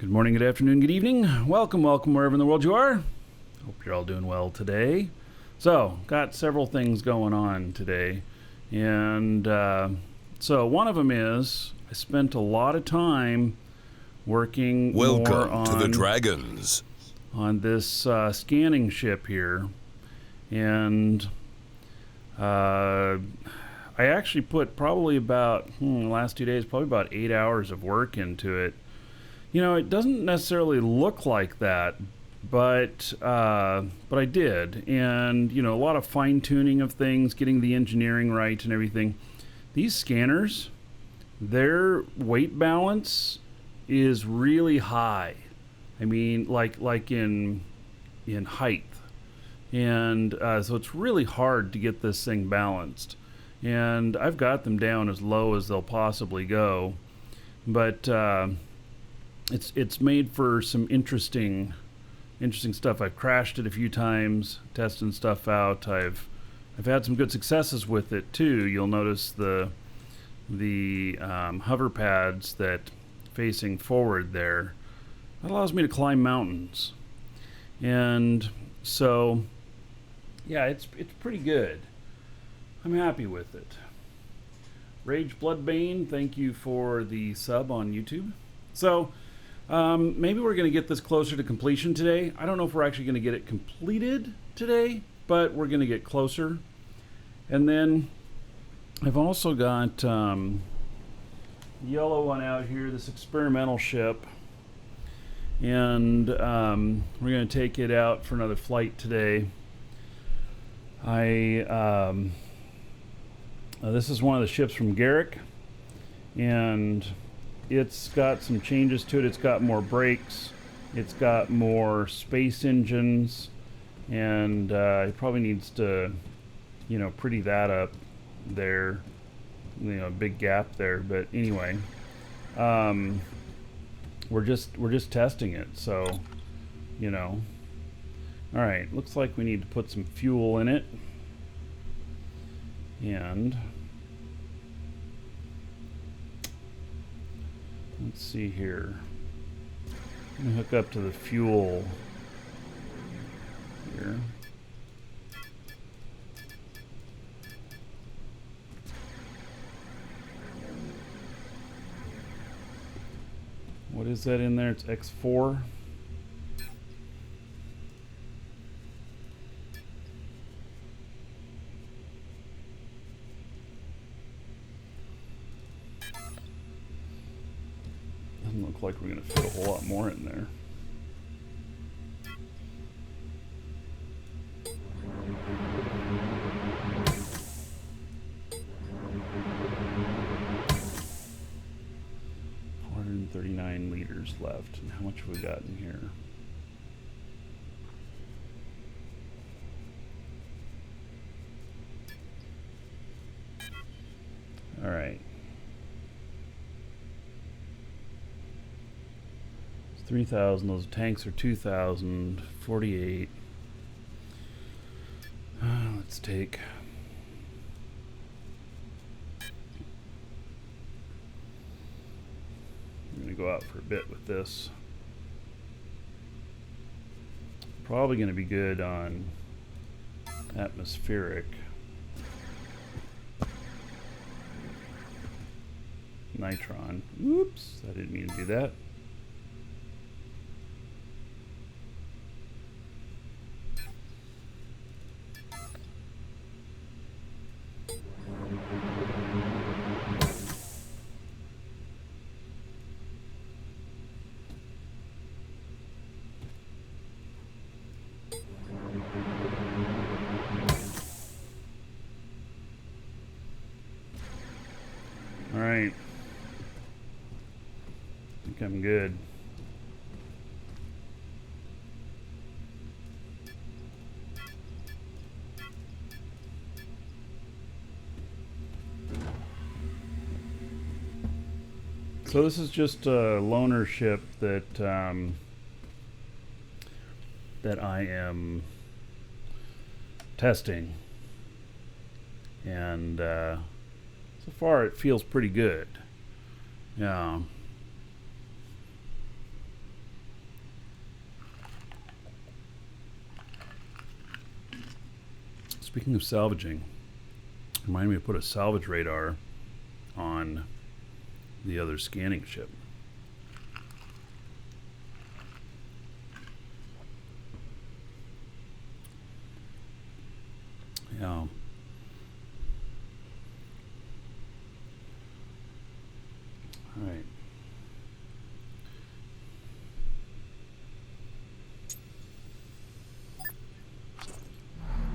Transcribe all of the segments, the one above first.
Good morning, good afternoon, good evening. Welcome wherever in the world you are. Hope you're all doing well today. So, got several things going on today. And so one of them is I spent a lot of time working Welcome to the Dragons. on this scanning ship here. And I actually put probably about, the last 2 days, probably about 8 hours of work into it. You know, it doesn't necessarily look like that, but I did. And, you know, a lot of fine-tuning of things, getting the engineering right and everything. These scanners, their weight balance is really high. I mean, like in height. And so it's really hard to get this thing balanced. And I've got them down as low as they'll possibly go. But it's made for some interesting stuff. I've crashed it a few times, testing stuff out. I've had some good successes with it too. You'll notice the hover pads that facing forward there, that allows me to climb mountains. And so yeah, it's pretty good. I'm happy with it. Rage Bloodbane, thank you for the sub on YouTube. So maybe we're going to get this closer to completion today. I don't know if we're actually going to get it completed today, but we're going to get closer. And then I've also got yellow one out here, this experimental ship. And we're going to take it out for another flight today. This is one of the ships from Garrick, and it's got some changes to it. It's got more brakes, it's got more space engines, and it probably needs to, you know, pretty that up there. You know, a big gap there. But anyway, we're just testing it. So, you know, all right. Looks like we need to put some fuel in it, and let's see here. I'm gonna hook up to the fuel here. What is that in there? It's X4. Doesn't look like we're going to fit a whole lot more in there. $439 left. And how much have we got in here? All right. 3,000. Those tanks are 2,000. 48. Let's take. I'm going to go out for a bit with this. Probably going to be good on atmospheric. Nitron. Oops, I didn't mean to do that. All right. I think I'm good. So this is just a loaner ship that that I am testing, and so far it feels pretty good. Yeah. Speaking of salvaging, remind me to put a salvage radar on the other scanning ship. Yeah. All right.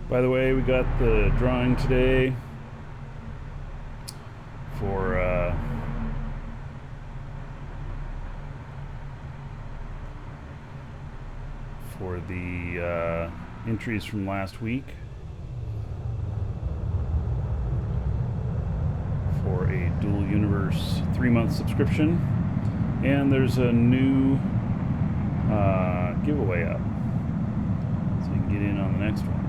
By the way, we got the drawing today for the entries from last week for a dual universe 3-month subscription, and there's a new giveaway up, so you can get in on the next one.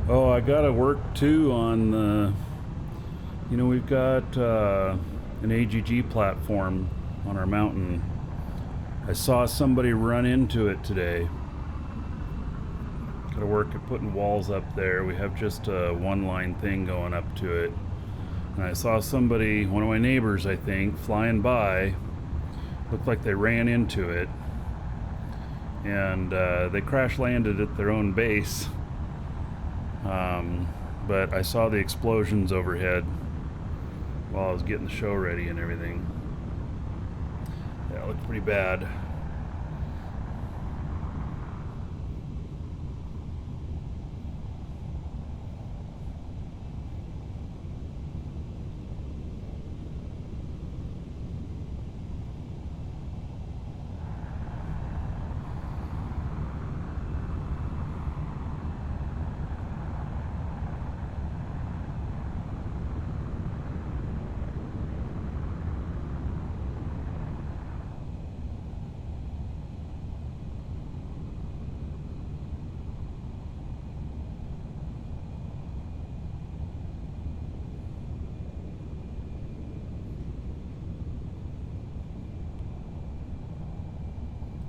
Oh, I gotta work too on the, we've got an AGG platform on our mountain. I saw somebody run into it today. Gotta work at putting walls up there. We have just a one-line thing going up to it. And I saw somebody, one of my neighbors I think, flying by. Looked like they ran into it. And they crash landed at their own base. But I saw the explosions overhead while I was getting the show ready and everything. Yeah, it looked pretty bad.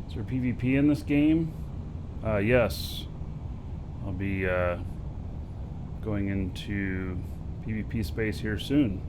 Is there PvP in this game? Yes. I'll be going into PvP space here soon.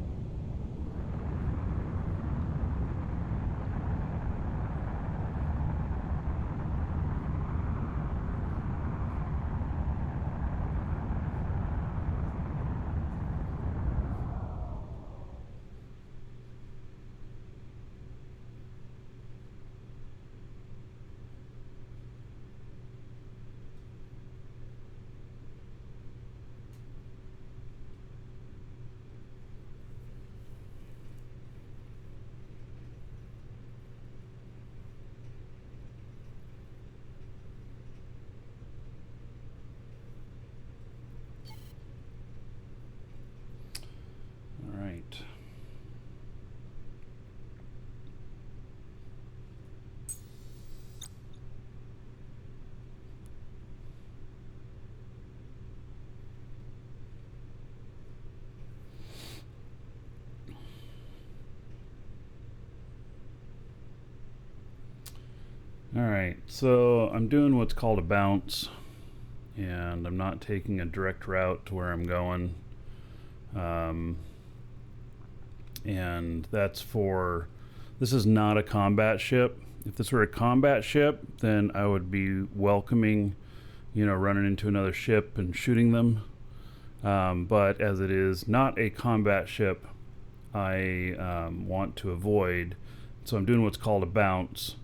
All right. Alright, so I'm doing what's called a bounce, and I'm not taking a direct route to where I'm going. And that's this is not a combat ship. If this were a combat ship, then I would be welcoming, running into another ship and shooting them. But as it is not a combat ship, I want to avoid. So I'm doing what's called a bounce.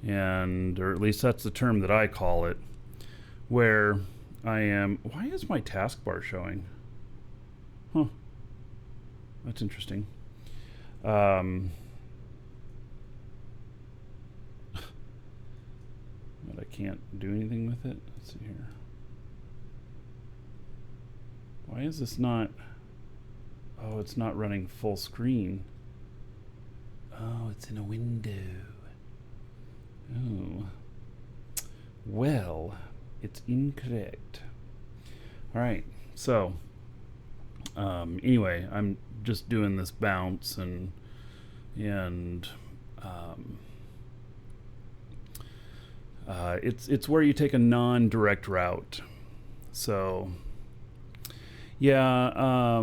Or at least that's the term that I call it, where I am. Why is my taskbar showing? Huh. That's interesting. But I can't do anything with it. Let's see here. Why is this not... Oh, it's not running full screen. Oh, it's in a window. Oh. Well, it's incorrect. All right, so anyway, I'm just doing this bounce and it's where you take a non-direct route. So yeah,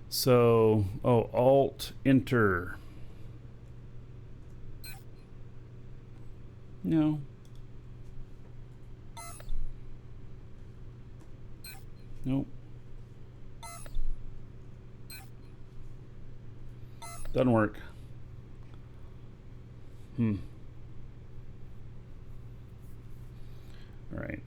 so Alt Enter. No. Nope. Doesn't work. All right.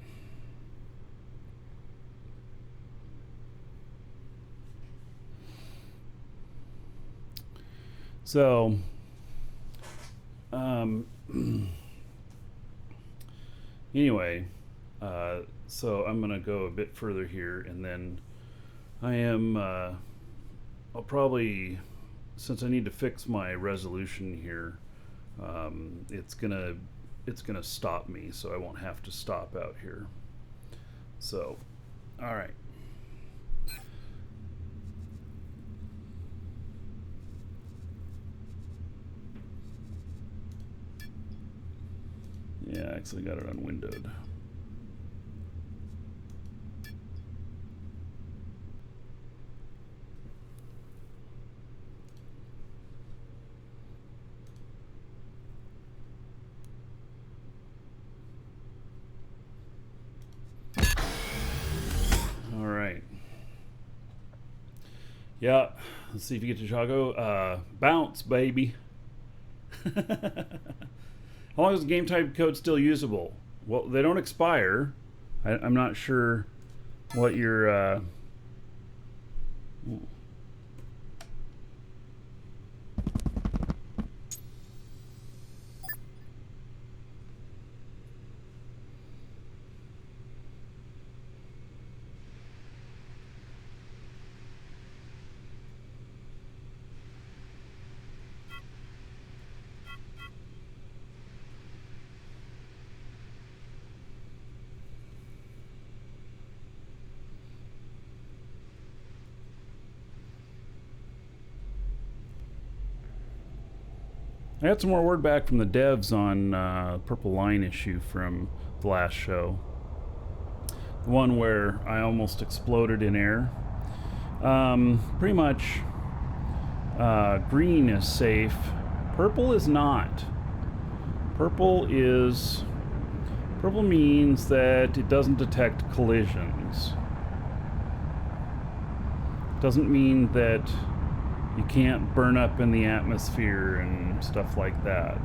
So, anyway, so I'm going to go a bit further here, and then I'll probably, since I need to fix my resolution here, it's gonna stop me, so I won't have to stop out here. So, all right. Yeah, I actually got it unwindowed. All right. Yeah, let's see if you get to Chaco. Bounce, baby. How long is the game type code still usable? Well, they don't expire. I'm not sure what your... I got some more word back from the devs on Purple Line issue from the last show. The one where I almost exploded in air. Pretty much green is safe. Purple is not. Purple means that it doesn't detect collisions. Doesn't mean that you can't burn up in the atmosphere and stuff like that.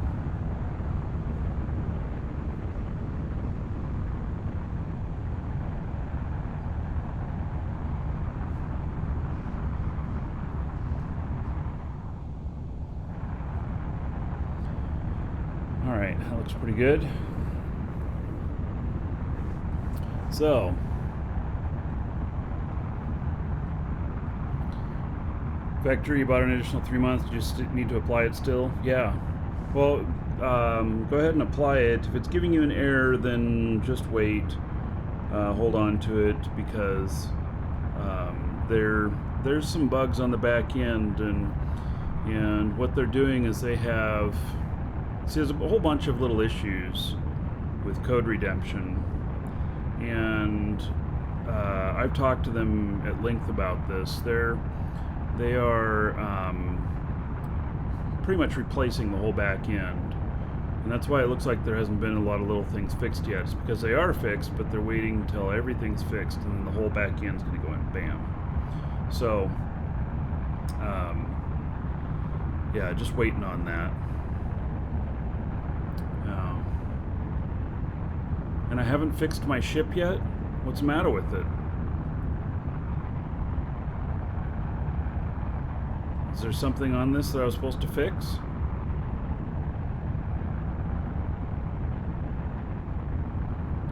All right, that looks pretty good. So, Vector, you bought an additional 3 months. You just need to apply it still? Yeah. Well, go ahead and apply it. If it's giving you an error, then just wait. Hold on to it, because there's some bugs on the back end, and what they're doing is they have... See, there's a whole bunch of little issues with code redemption, and I've talked to them at length about this. They are pretty much replacing the whole back end, and that's why it looks like there hasn't been a lot of little things fixed yet. It's because they are fixed, but they're waiting until everything's fixed, and then the whole back end's going to go in, bam. So, yeah, just waiting on that. And I haven't fixed my ship yet. What's the matter with it? there something on this that I was supposed to fix?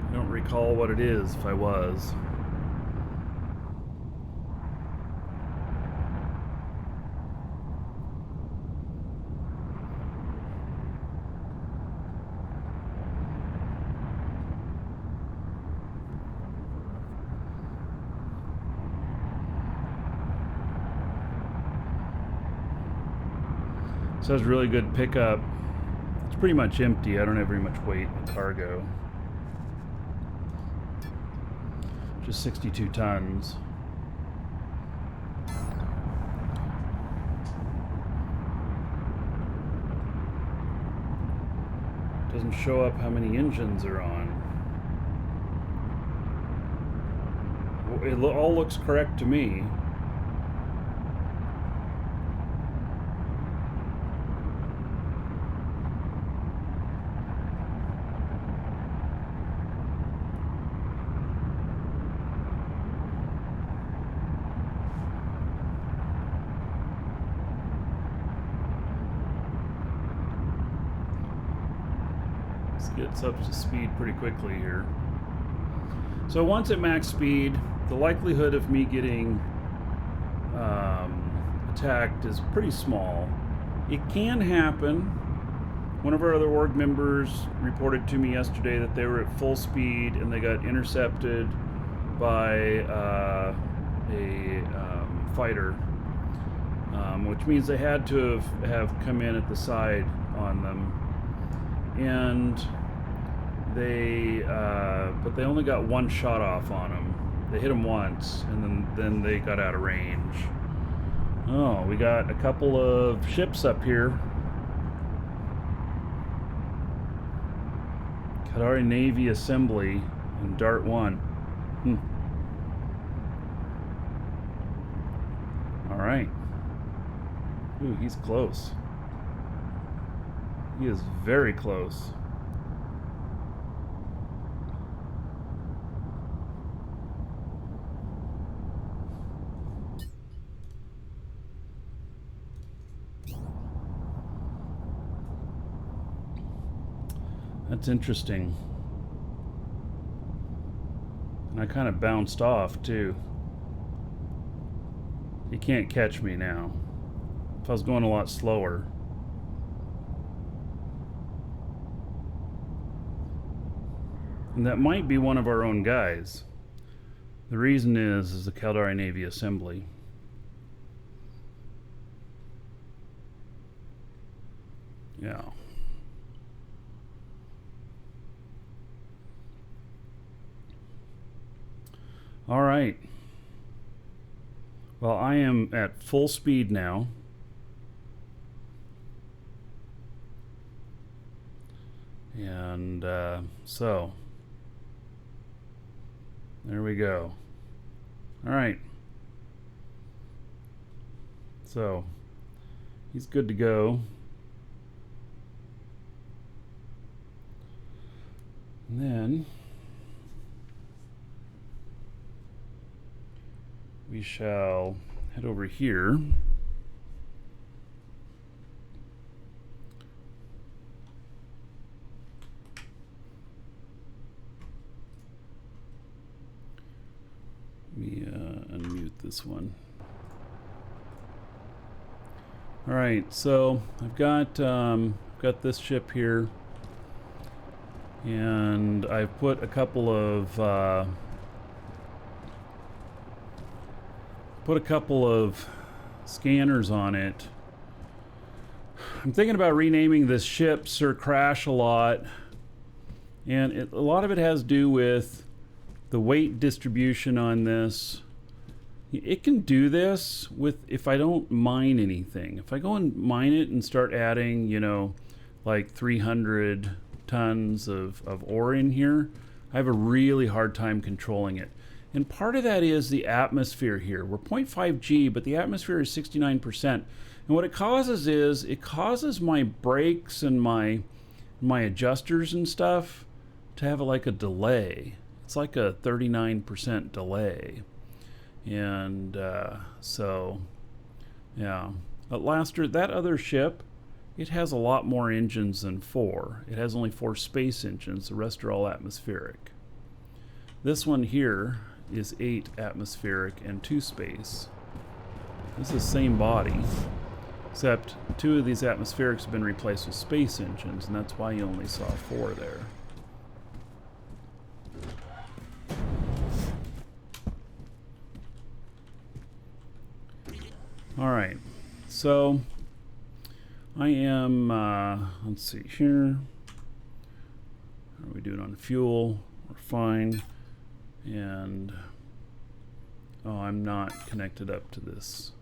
I don't recall what it is if I was. So it's really good pickup. It's pretty much empty. I don't have very much weight in cargo. Just 62 tons. Doesn't show up how many engines are on. It all looks correct to me. Gets up to speed pretty quickly here. So once at max speed, the likelihood of me getting attacked is pretty small. It can happen. One of our other org members reported to me yesterday that they were at full speed and they got intercepted by a fighter, which means they had to have come in at the side on them. And but they only got one shot off on him. They hit him once, and then they got out of range. Oh, we got a couple of ships up here. Qatari Navy Assembly and Dart 1. All right. Ooh, he's close. He is very close. That's interesting. And I kind of bounced off too. You can't catch me now. If I was going a lot slower. And that might be one of our own guys. The reason is the Qatari Navy Assembly. Yeah. All right. Well, I am at full speed now. And so there we go. All right. So he's good to go. And then we shall head over here. Let me unmute this one. All right, so I've got this ship here, and I've put a couple of scanners on it. I'm thinking about renaming this ship Sir Crash a lot, and a lot of it has to do with the weight distribution on this. It can do this with if I don't mine anything. If I go and mine it and start adding, you know, like 300 tons of ore in here, I have a really hard time controlling it. And part of that is the atmosphere here. We're 0.5 G, but the atmosphere is 69%. And what it causes is, it causes my brakes and my adjusters and stuff to have like a delay. It's like a 39% delay. And so, yeah. Laster, that other ship, it has a lot more engines than 4. It has only 4 space engines. The rest are all atmospheric. This one here is 8 atmospheric and 2 space. This is the same body, except 2 of these atmospherics have been replaced with space engines, and that's why you only saw 4 there. Alright, so I am, let's see here. How are we doing on fuel? We're fine. And, oh, I'm not connected up to this.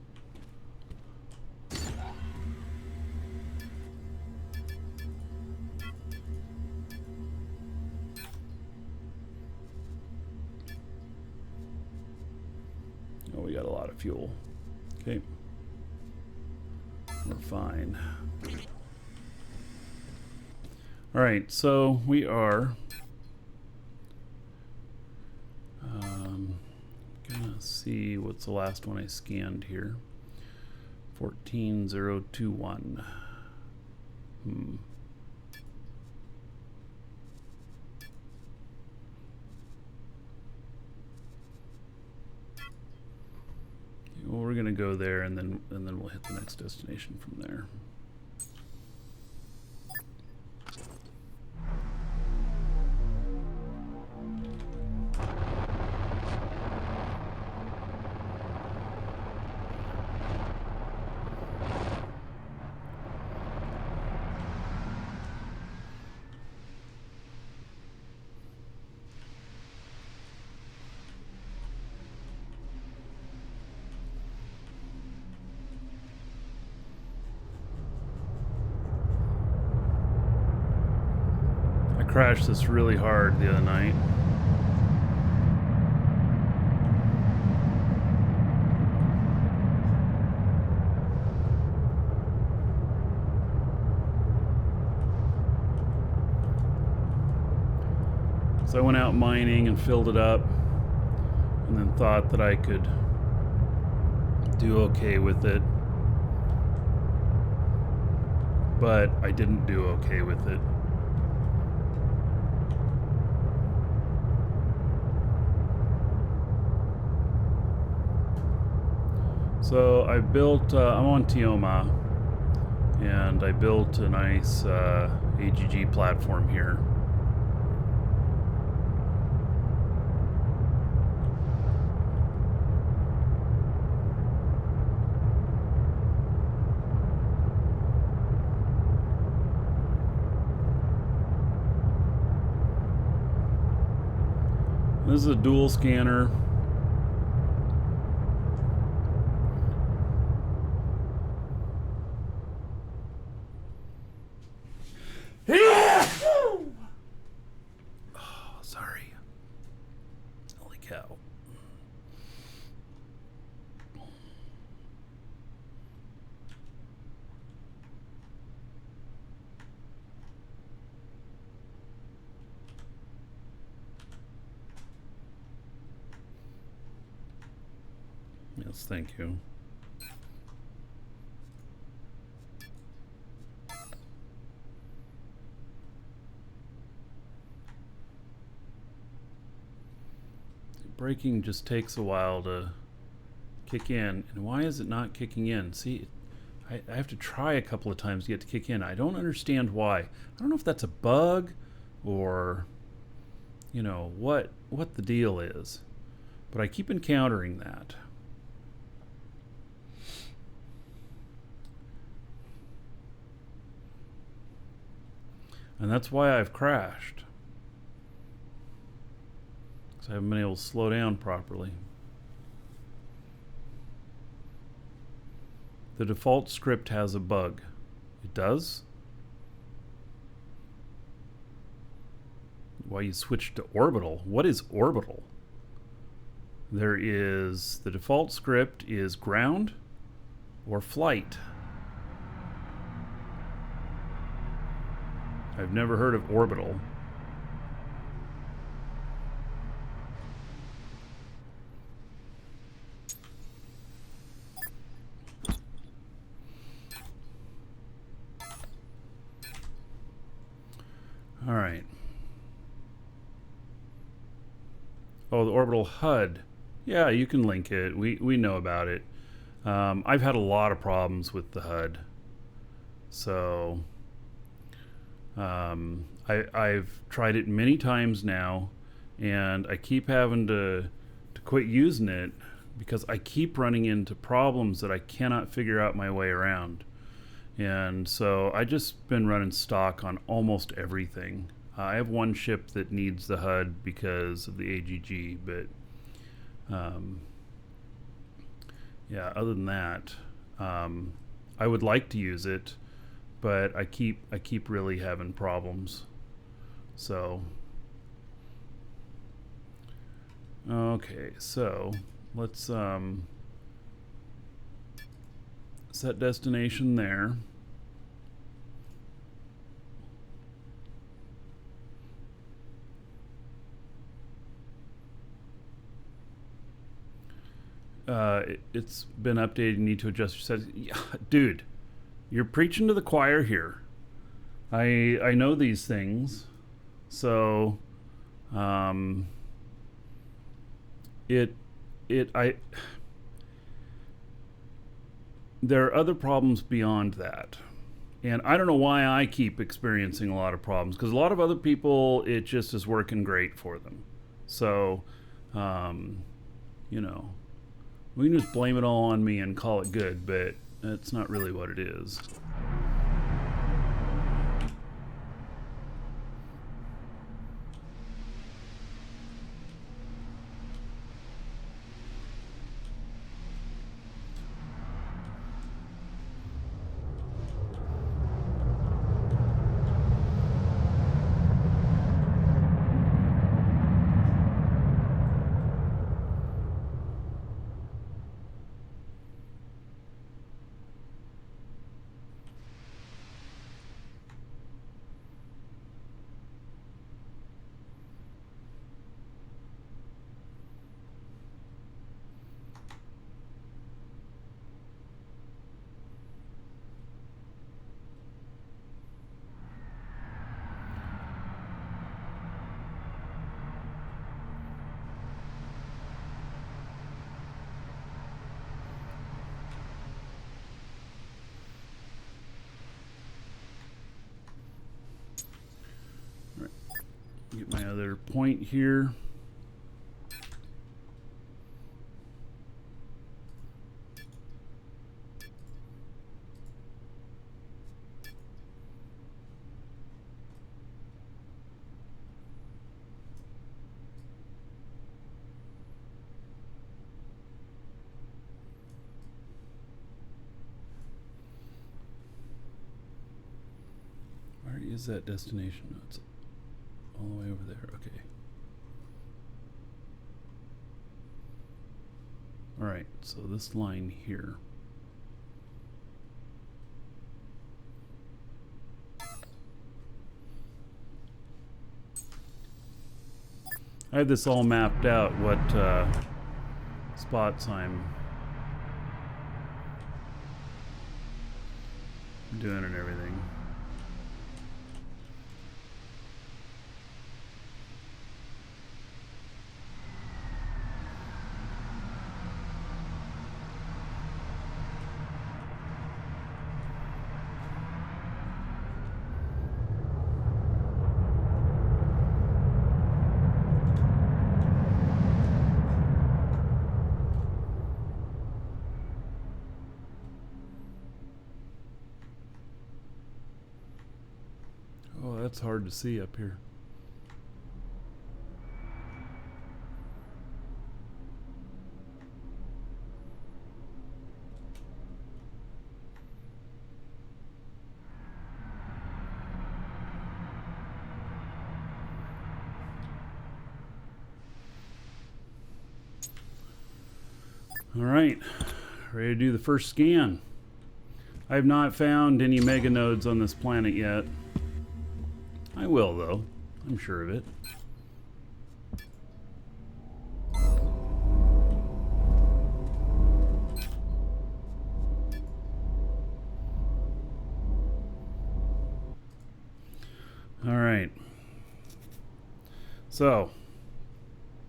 Oh, we got a lot of fuel. Okay. We're fine. Alright, so we are gonna see what's the last one I scanned here. 14021. Well, we're gonna go there, and then we'll hit the next destination from there. Crashed this really hard the other night. So I went out mining and filled it up, and then thought that I could do okay with it. But I didn't do okay with it. So I built, I'm on Tioma, and I built a nice AGG platform here. This is a dual scanner. Yes, thank you. Braking just takes a while to kick in. And why is it not kicking in? See, I have to try a couple of times to get to kick in. I don't understand why. I don't know if that's a bug or, you know, what the deal is. But I keep encountering that. And that's why I've crashed. Because I haven't been able to slow down properly. The default script has a bug. It does? Why you switched to orbital? What is orbital? There is, the default script is ground or flight. I've never heard of orbital. All right. Oh, the orbital HUD. Yeah, you can link it. We know about it. I've had a lot of problems with the HUD. So I've tried it many times now, and I keep having to quit using it because I keep running into problems that I cannot figure out my way around. And so I just been running stock on almost everything. I have one ship that needs the HUD because of the AGG, but yeah, other than that, I would like to use it, but I keep really having problems. So okay, so let's set destination there. It's been updated. You need to adjust your settings. Yeah, dude, you're preaching to the choir here. I know these things, so it it I there are other problems beyond that. And I don't know why I keep experiencing a lot of problems, because a lot of other people, it just is working great for them. So, um, you know, we can just blame it all on me and call it good, but that's not really what it is. Get my other point here. Where is that destination? No, it's all the way over there. Okay. All right, so this line here. I have this all mapped out, what spots I'm doing and everything. Oh, that's hard to see up here. All right, ready to do the first scan. I have not found any mega nodes on this planet yet. I will, though. I'm sure of it. All right. So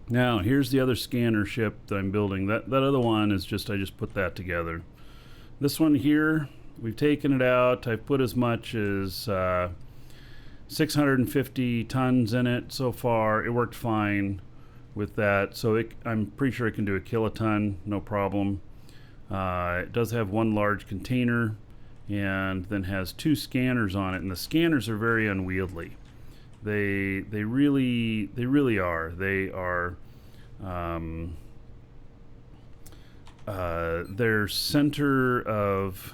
now here's the other scanner ship that I'm building. That other one is just, I just put that together. This one here, we've taken it out. I've put as much as 650 tons in it so far. It worked fine with that. So I'm pretty sure it can do a kiloton, no problem. It does have one large container and then has 2 scanners on it, and the scanners are very unwieldy. They really are. They are their center of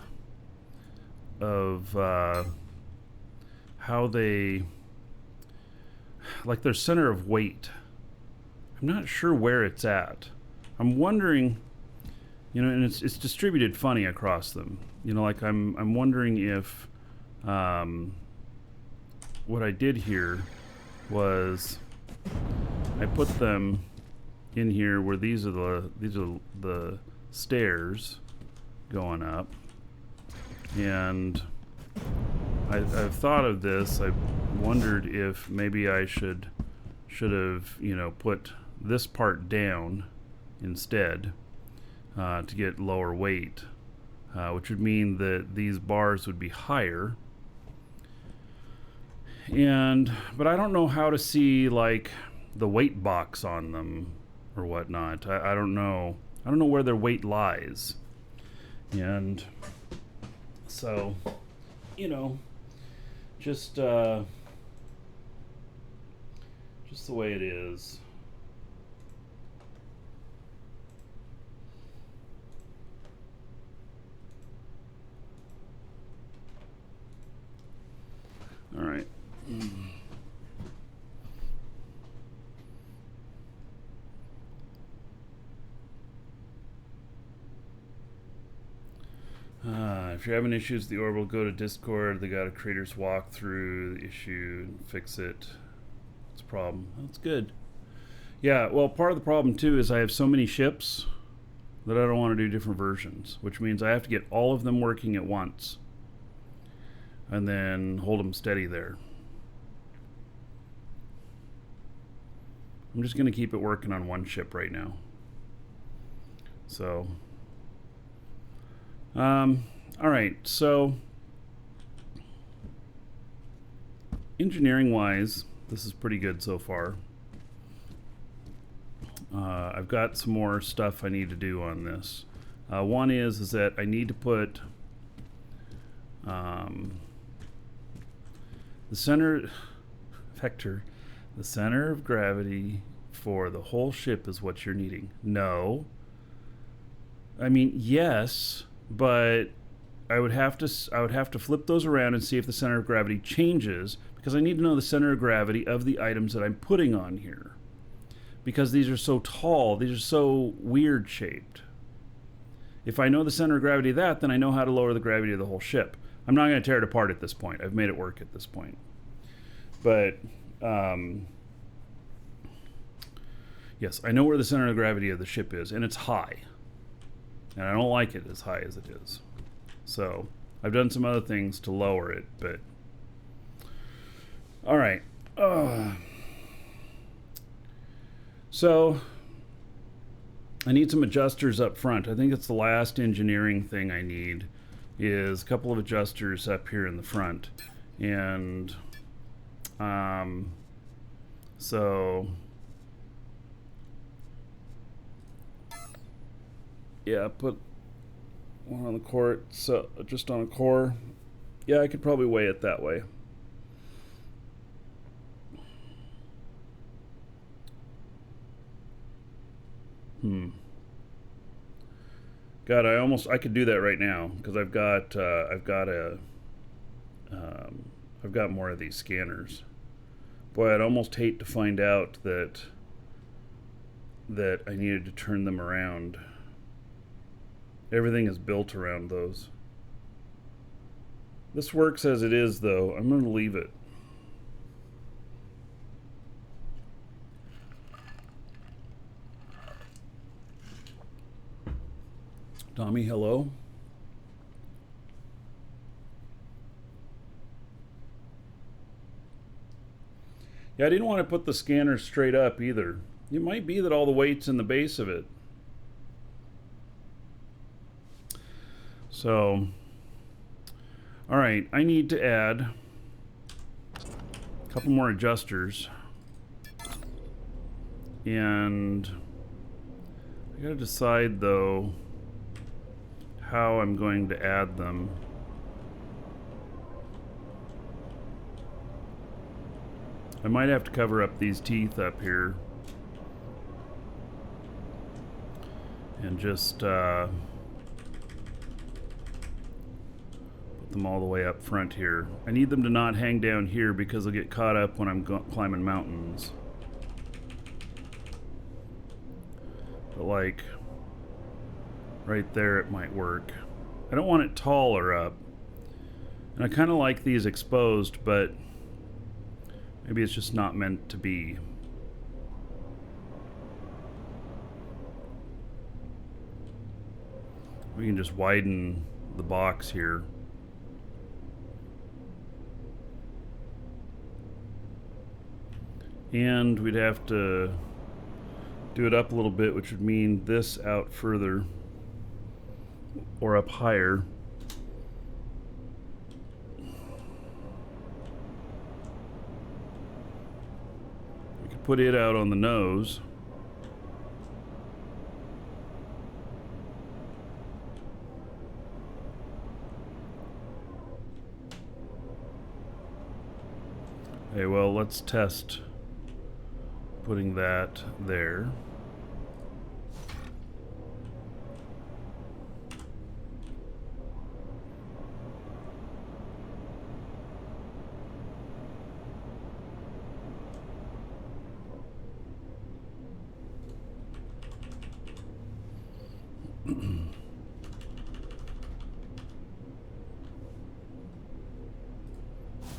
how they, like their center of weight. I'm not sure where it's at. I'm wondering, you know, and it's distributed funny across them. You know, like I'm wondering if what I did here was I put them in here where these are the stairs going up, and I've thought of this. I wondered if maybe I should have, you know, put this part down instead to get lower weight, which would mean that these bars would be higher. But I don't know how to see like the weight box on them or whatnot. I don't know. I don't know where their weight lies. And so, you know, just the way it is. All right. If you're having issues with the orbital, go to Discord. They got a creators walk through the issue and fix it. It's a problem. That's good. Yeah, well, part of the problem too is I have so many ships that I don't want to do different versions, which means I have to get all of them working at once and then hold them steady there. I'm just going to keep it working on one ship right now. So, all right, so engineering wise, this is pretty good so far. I've got some more stuff I need to do on this. One is that I need to put the center vector, the center of gravity for the whole ship is what you're needing. No. I mean, yes, but I would have to flip those around and see if the center of gravity changes, because I need to know the center of gravity of the items that I'm putting on here. Because these are so tall, these are so weird shaped. If I know the center of gravity of that, then I know how to lower the gravity of the whole ship. I'm not going to tear it apart at this point. I've made it work at this point. But, yes, I know where the center of gravity of the ship is, and it's high. And I don't like it as high as it is. So, I've done some other things to lower it, but... Alright. So, I need some adjusters up front. I think it's the last engineering thing I need, is a couple of adjusters up here in the front. And, so... Yeah, put one on the core, so just on a core. Yeah, I could probably weigh it that way. God, I could do that right now because I've got more of these scanners. Boy, I'd almost hate to find out that I needed to turn them around. Everything is built around those. This works as it is, though. I'm going to leave it. Tommy, hello. Yeah, I didn't want to put the scanner straight up either. It might be that all the weight's in the base of it. So, all right, I need to add a couple more adjusters. And I gotta decide though how I'm going to add them. I might have to cover up these teeth up here and just put them all the way up front here. I need them to not hang down here because they'll get caught up when I'm climbing mountains. But like right there it might work. I don't want it taller up. And I kind of like these exposed, but maybe it's just not meant to be. We can just widen the box here. And we'd have to do it up a little bit, which would mean this out further or up higher. We could put it out on the nose. Okay, well, let's test putting that there.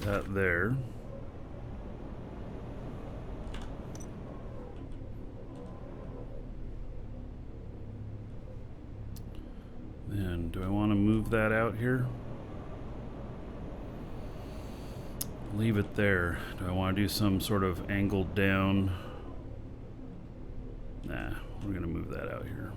That there. Then, do I want to move that out here? Leave it there. Do I want to do some sort of angled down? Nah, we're going to move that out here.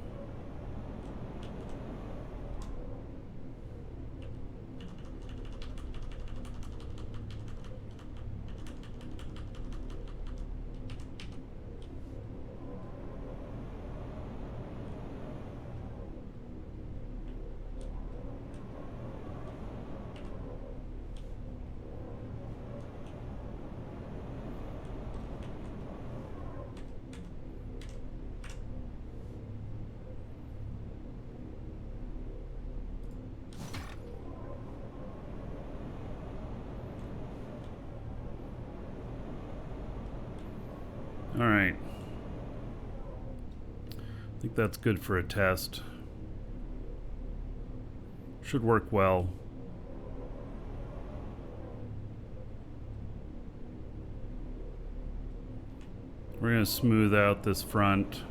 All right. I think that's good for a test. Should work well. We're going to smooth out this front.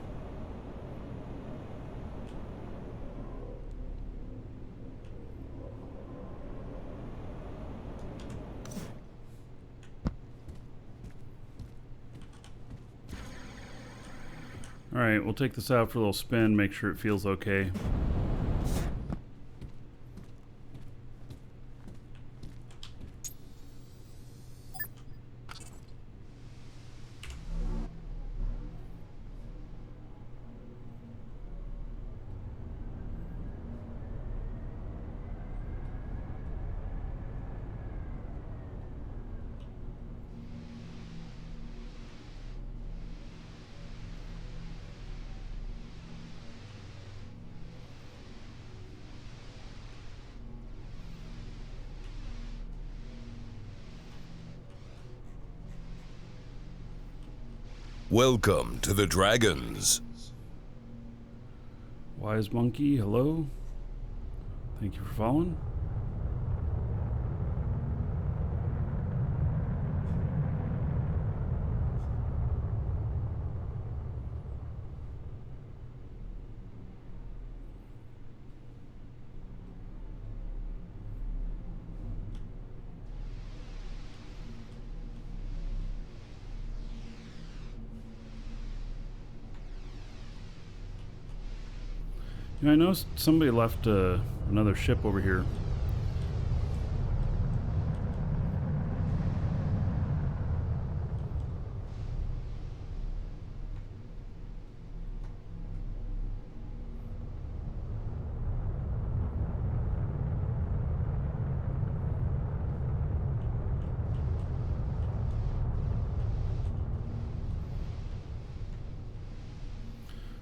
Alright, we'll take this out for a little spin, make sure it feels okay. Welcome to the Dragons. Wise Monkey, hello. Thank you for following. You know, I noticed somebody left another ship over here.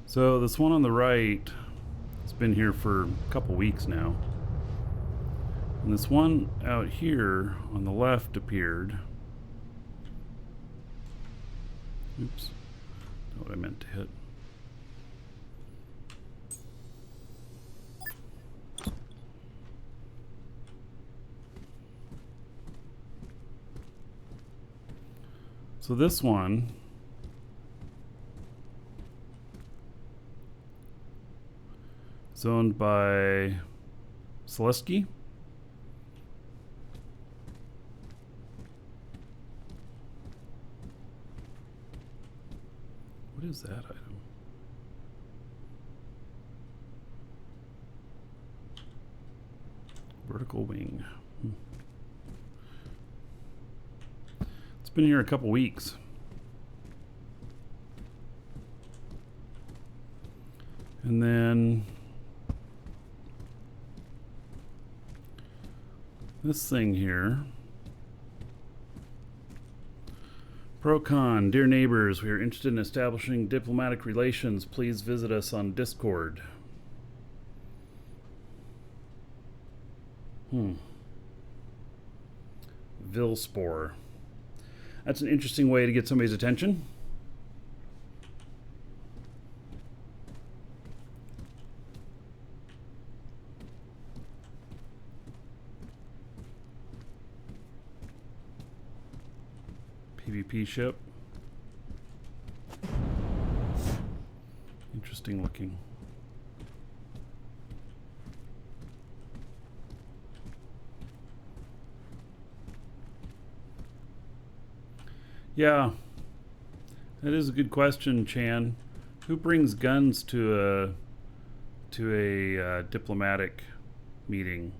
So this one on the right has been here for a couple weeks now. And this one out here on the left appeared. Oops. Not what I meant to hit. So this one is owned by Selesky. What is that item? Vertical wing. It's been here a couple weeks. And then this thing here. Pro-con, dear neighbors, we are interested in establishing diplomatic relations. Please visit us on Discord. Vilspore. That's an interesting way to get somebody's attention. PvP ship. Interesting looking. Yeah, that is a good question, Chan. Who brings guns to a diplomatic meeting?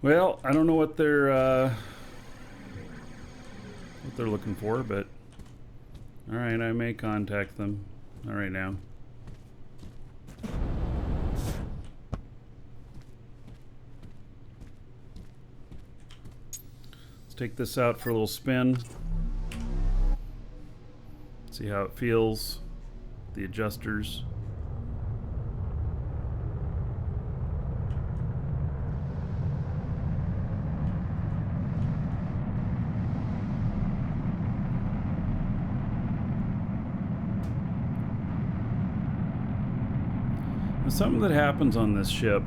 Well, I don't know what they're looking for, but all right, I may contact them. All right now. Let's take this out for a little spin. See how it feels. The adjusters. Something that happens on this ship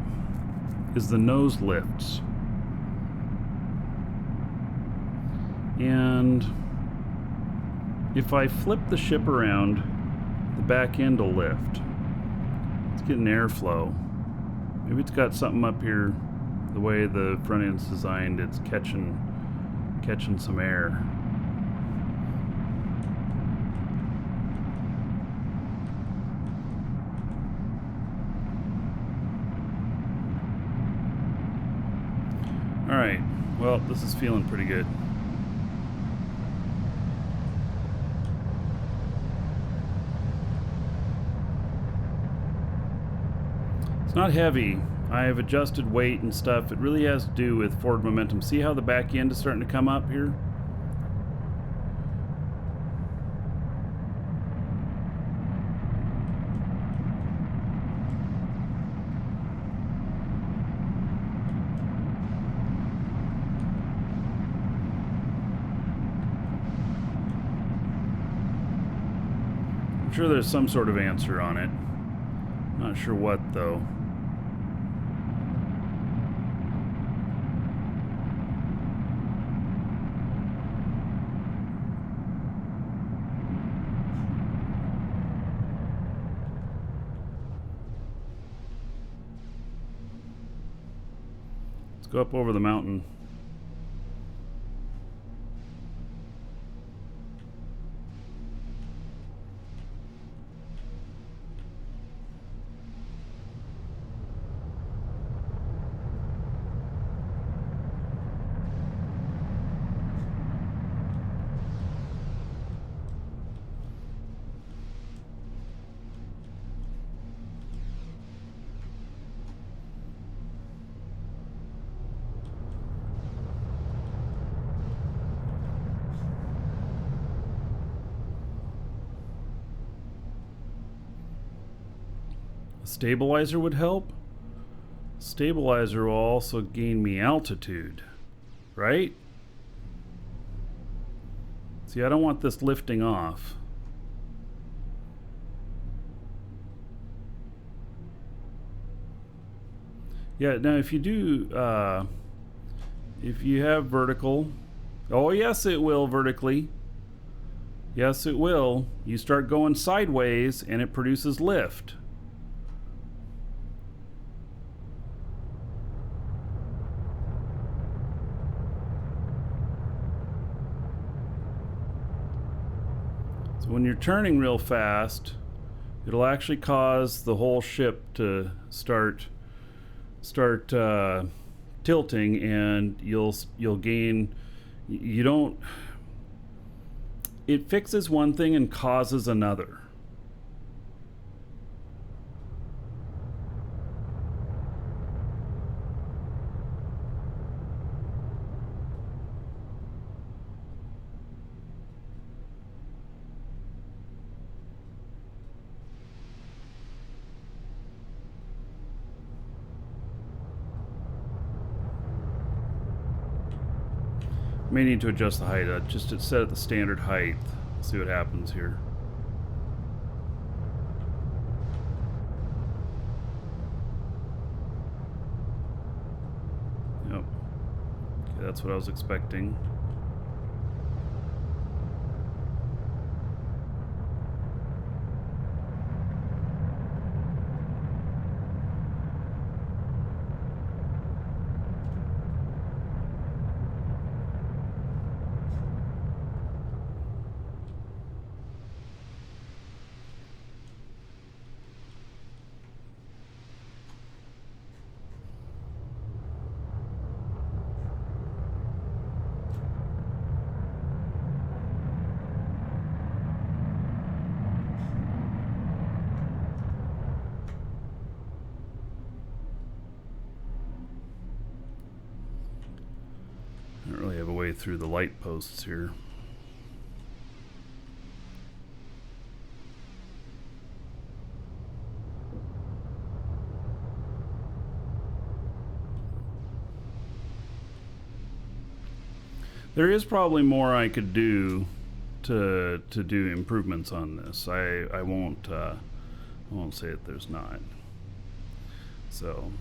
is the nose lifts. And if I flip the ship around, the back end will lift. It's getting airflow. Maybe it's got something up here, the way the front end's designed, it's catching some air. Alright, well, this is feeling pretty good. It's not heavy. I have adjusted weight and stuff. It really has to do with forward momentum. See how the back end is starting to come up here? I'm sure there's some sort of answer on it. Not sure what, though. go up over the mountain. Stabilizer would help. Stabilizer will also gain me altitude, right? See, I don't want this lifting off. Yeah, now if you do, if you have vertical, oh yes it will vertically. Yes it will. You start going sideways and it produces lift. When you're turning real fast, it'll actually cause the whole ship to start tilting, and you'll gain. You don't. It fixes one thing and causes another. May need to adjust the height. Just set at the standard height. See what happens here. Yep. Okay, that's what I was expecting. I don't really have a way through the light posts here. There is probably more I could do to do improvements on this. I won't say that there's not. So.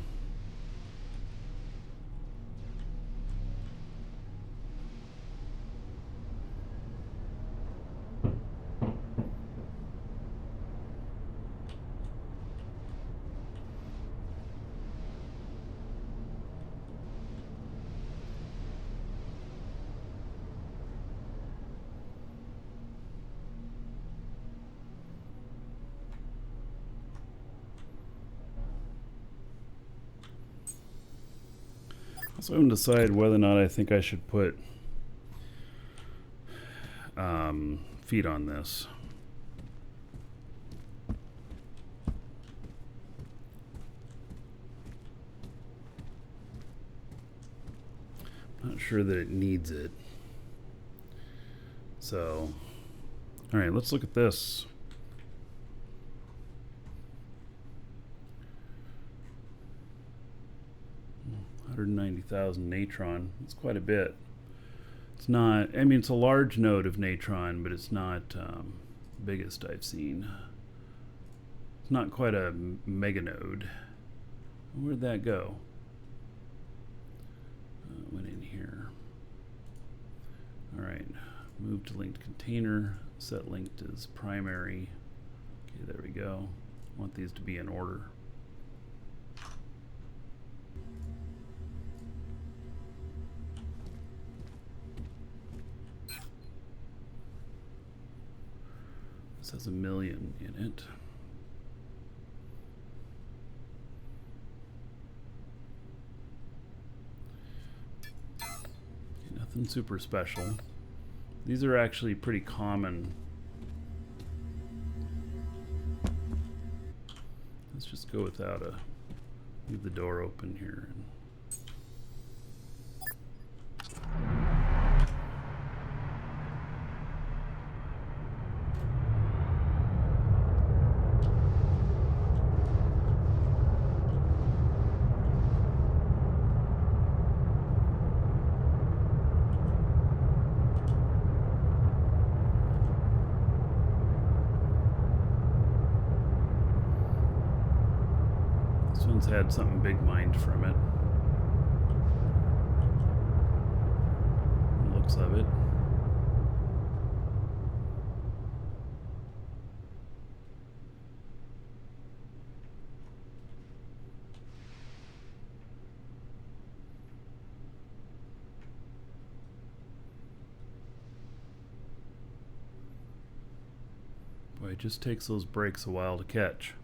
So I'm going to decide whether or not I think I should put feet on this. I'm not sure that it needs it. So, all right, let's look at this. $190,000 natron. It's quite a bit. It's not, I mean, it's a large node of natron, but it's not biggest I've seen. It's not quite a mega node. Where'd that go? Went in here. All right, move to linked container, set linked as primary. Okay, there we go. I want these to be in order. This has 1 million in it. Okay, nothing super special. These are actually pretty common. Let's just go without a... leave the door open here. This one's had something big mined from it. Looks of it. Boy, it just takes those breaks a while to catch.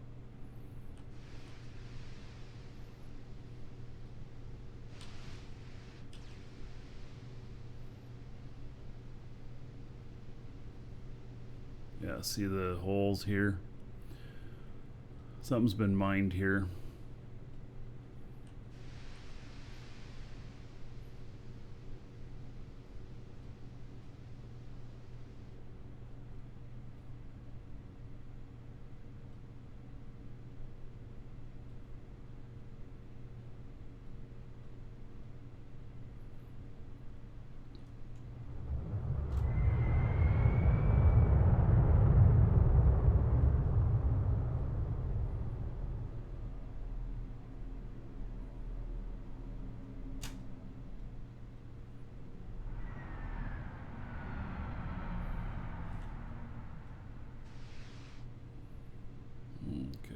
Yeah, see the holes here? Something's been mined here.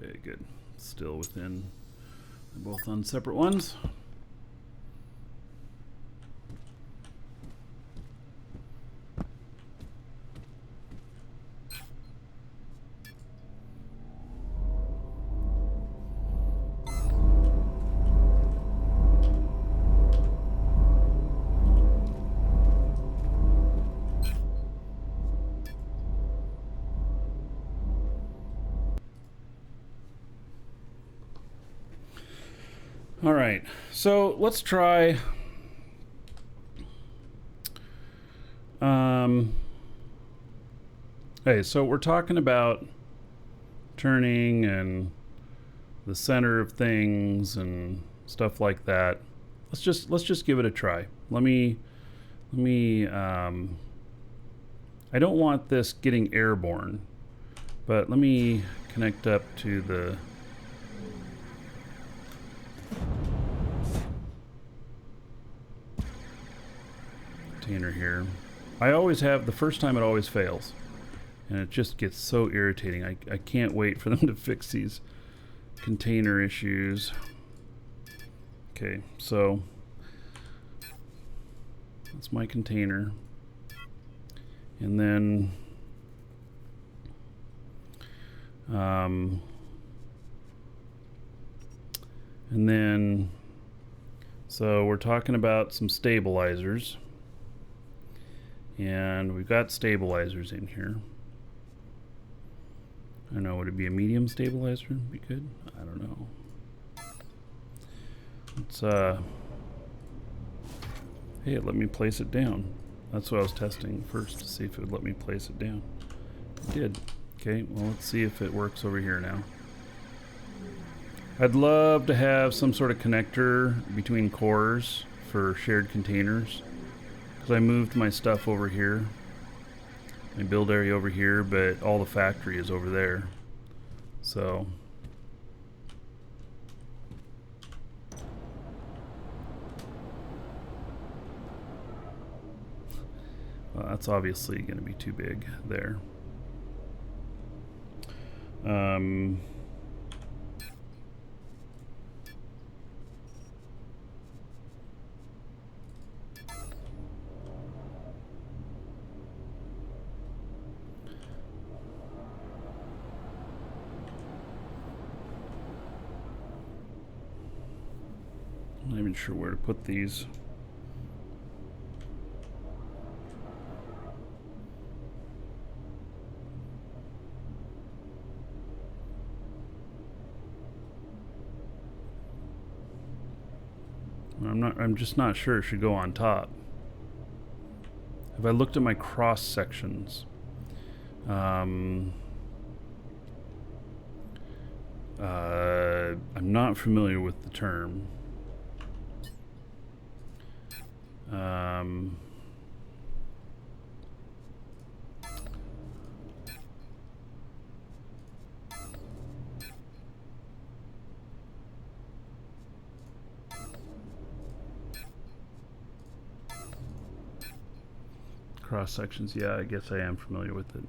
Okay, good. Still within. They're both on separate ones. All right, so let's try okay, so we're talking about turning and the center of things and stuff like that. Let's just give it a try. Let me I don't want this getting airborne, but let me connect up to the container here. I always have, the first time it always fails, and it just gets so irritating. I can't wait for them to fix these container issues. Okay, so that's my container, and then so we're talking about some stabilizers. And we've got stabilizers in here. I don't know, would it be a medium stabilizer? Be good? I don't know. Let's hey, it let me place it down. That's what I was testing first, to see if it would let me place it down. It did. Okay, well, let's see if it works over here now. I'd love to have some sort of connector between cores for shared containers. I moved my stuff over here, my build area over here, but all the factory is over there. So well, that's obviously going to be too big there. even sure where to put these. I'm just not sure it should go on top. Have I looked at my cross sections? I'm not familiar with the term. Cross sections, yeah, I guess I am familiar with it.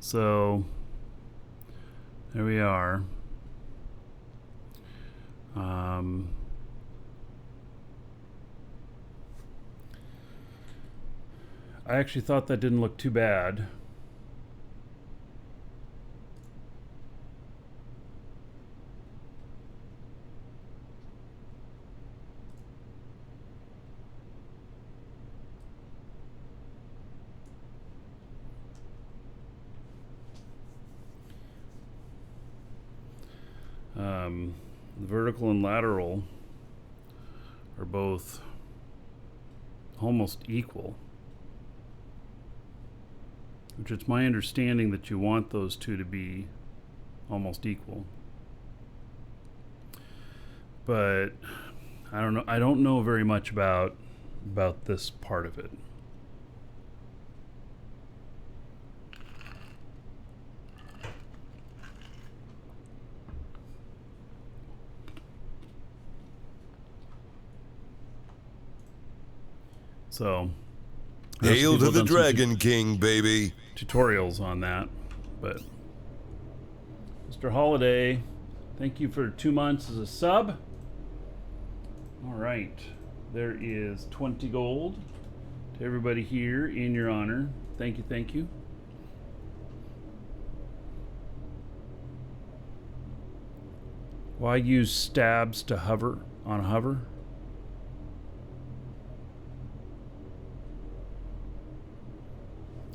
So there we are. I actually thought that didn't look too bad. The vertical and lateral are both almost equal, which it's my understanding that you want those two to be almost equal. But I don't know. I don't know very much about this part of it. So, hail to the Dragon King, baby. Tutorials on that, but Mr. Holiday, thank you for 2 months as a sub. All right, there is 20 gold to everybody here in your honor. Thank you, thank you. Why use stabs to hover on hover?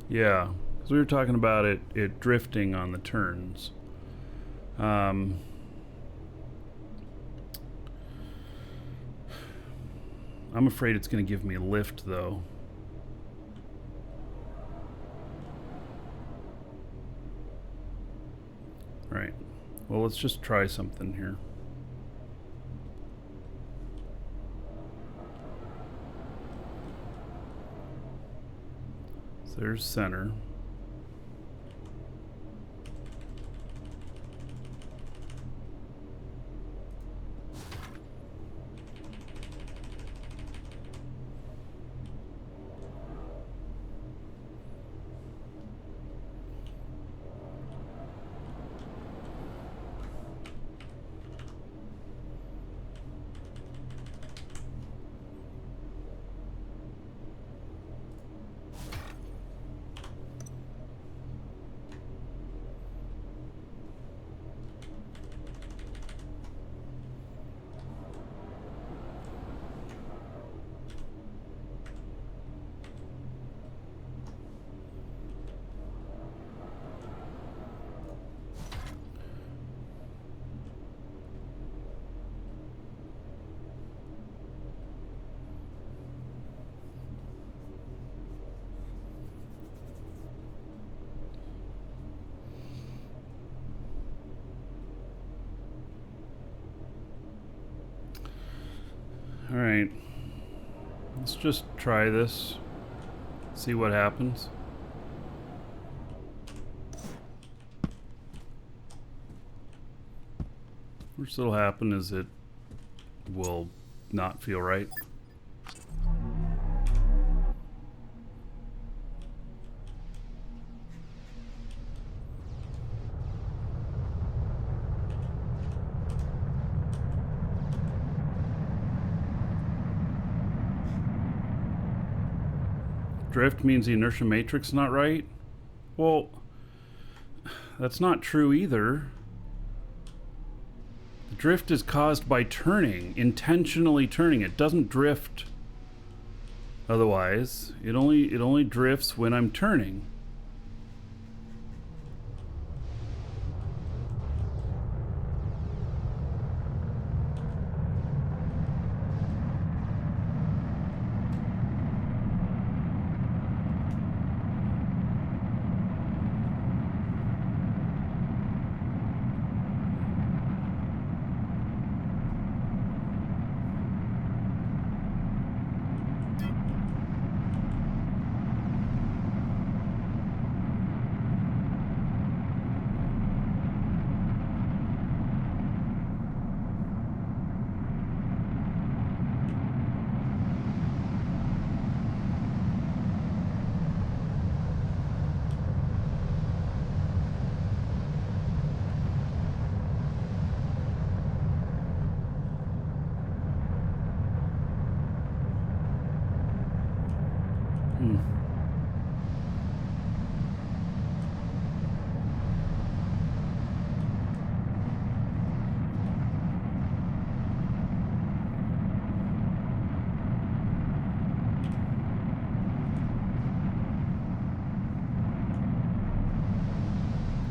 Yeah, because we were talking about it drifting on the turns. I'm afraid it's going to give me a lift, though. Right. Well, let's just try something here. So there's center. All right, let's just try this, see what happens. First that'll happen is it will not feel right. Drift means the inertia matrix is not right. Well, that's not true either. Drift is caused by turning, intentionally turning. It doesn't drift otherwise. It only drifts when I'm turning.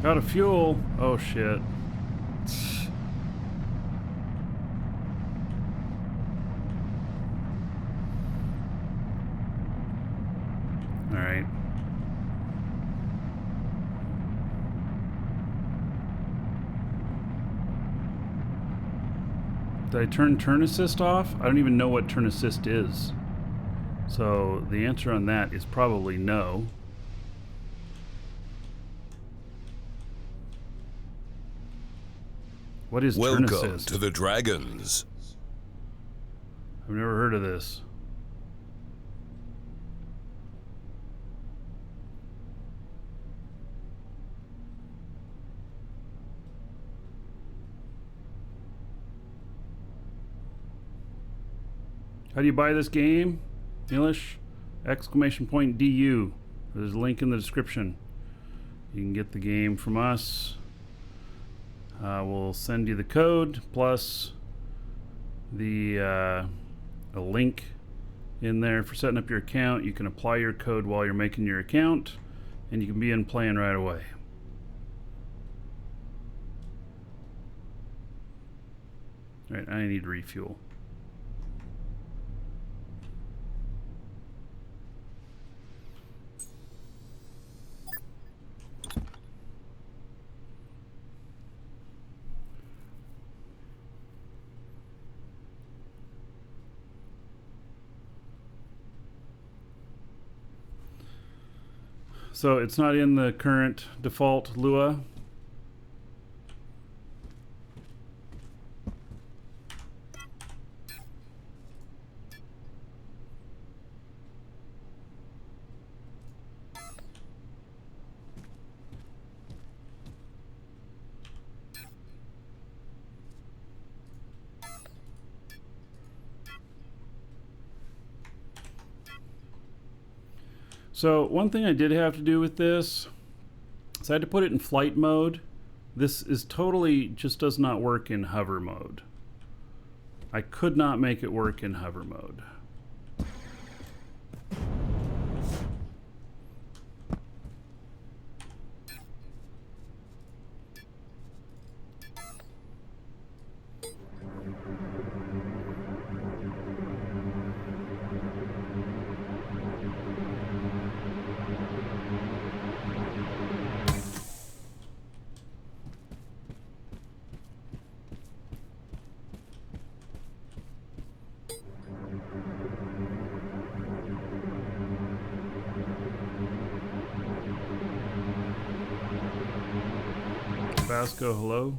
Out of fuel. Oh shit. All right. Did I turn assist off? I don't even know what turn assist is. So the answer on that is probably no. What is turn assist? Welcome to the Dragons. I've never heard of this. How do you buy this game? English? ! DU. There's a link in the description. You can get the game from us. We'll send you the code plus a link in there for setting up your account. You can apply your code while you're making your account, and you can be in playing right away. All right, I need refuel. So it's not in the current default Lua. So one thing I did have to do with this is I had to put it in flight mode. This is totally just does not work in hover mode. I could not make it work in hover mode. Vasco, hello.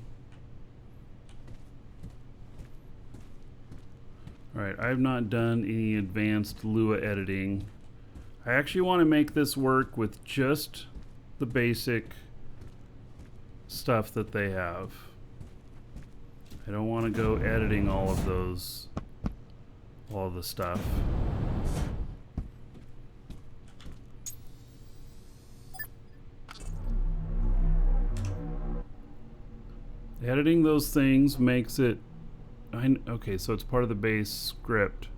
Alright, I have not done any advanced Lua editing. I actually want to make this work with just the basic stuff that they have. I don't want to go editing all of the stuff. Editing those things makes it... okay, so it's part of the base script.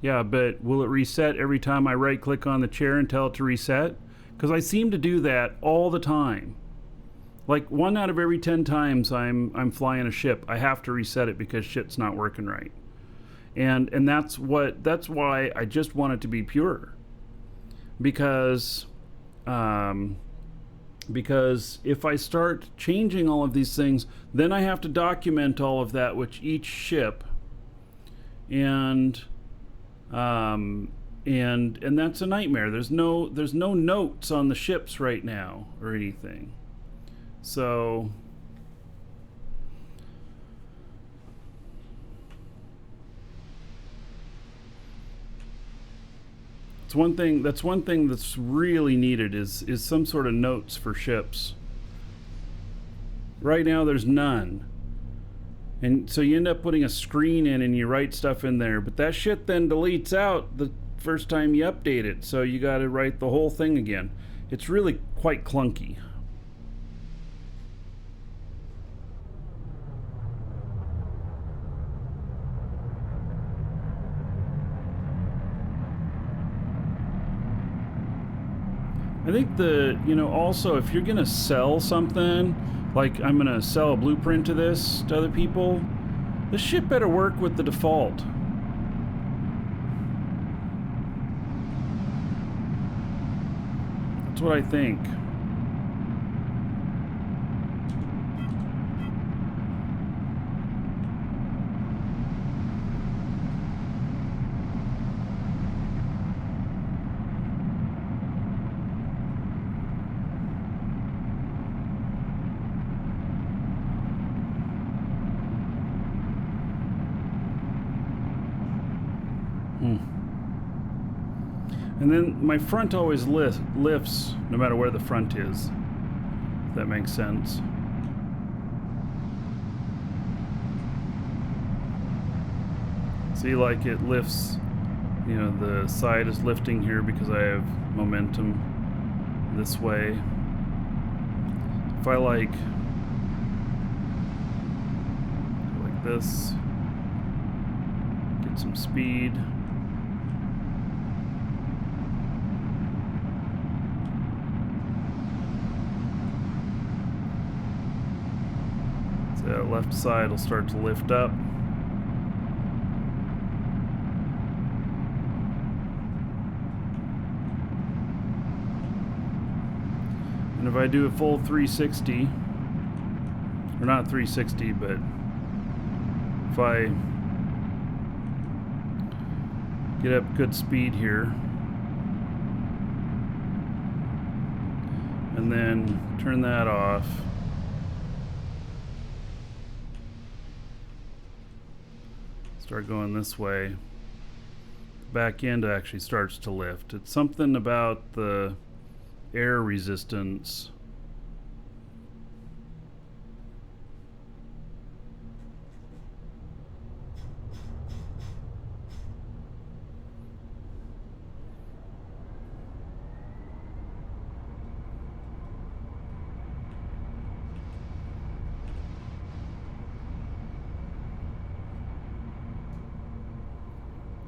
Yeah, but will it reset every time I right click on the chair and tell it to reset? Because I seem to do that all the time. Like 1 out of every 10 times I'm flying a ship, I have to reset it because shit's not working right. And that's why I just want it to be pure. Because if I start changing all of these things, then I have to document all of that with each ship, and that's a nightmare. There's no notes on the ships right now or anything. So that's one thing that's really needed is some sort of notes for ships. Right now there's none. And so you end up putting a screen in and you write stuff in there, but that shit then deletes out the first time you update it, so you got to write the whole thing again. It's really quite clunky. I think also if you're going to sell something, like I'm going to sell a blueprint to this to other people, this shit better work with the default. That's what I think. And then my front always lifts no matter where the front is, if that makes sense. See, like it lifts, the side is lifting here because I have momentum this way. If I like this, get some speed. The left side will start to lift up. And if I do a full 360, or not 360, but if I get up good speed here, and then turn that off, start going this way, the back end actually starts to lift. It's something about the air resistance.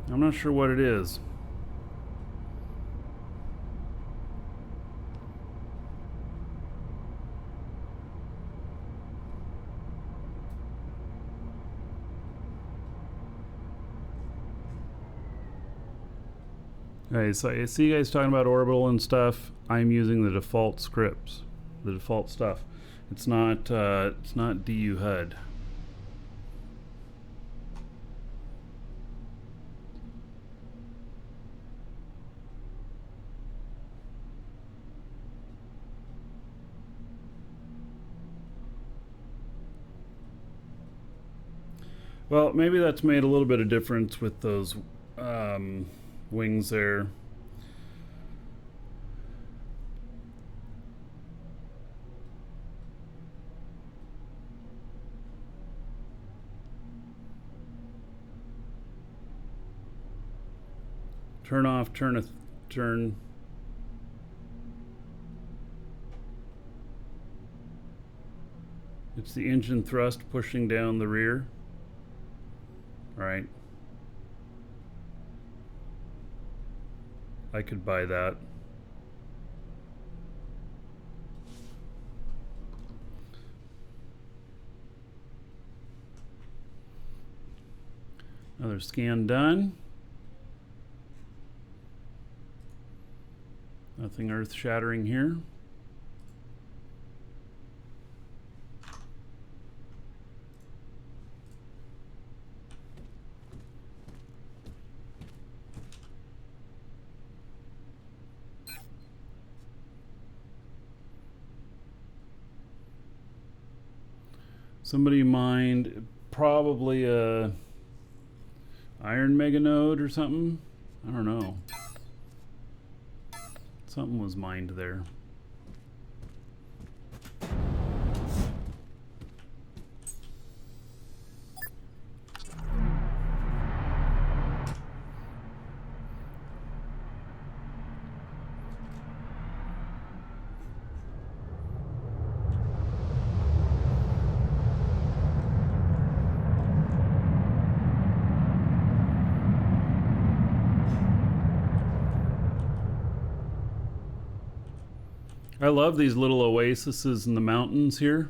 I'm not sure what it is. Okay, so I see you guys talking about orbital and stuff. I'm using the default scripts, the default stuff. It's not DU HUD. Well, maybe that's made a little bit of difference with those wings there. Turn off, turn. It's the engine thrust pushing down the rear. All right. I could buy that. Another scan done. Nothing earth-shattering here. Somebody mined probably a iron mega node or something. I don't know. Something was mined there. I love these little oases in the mountains here.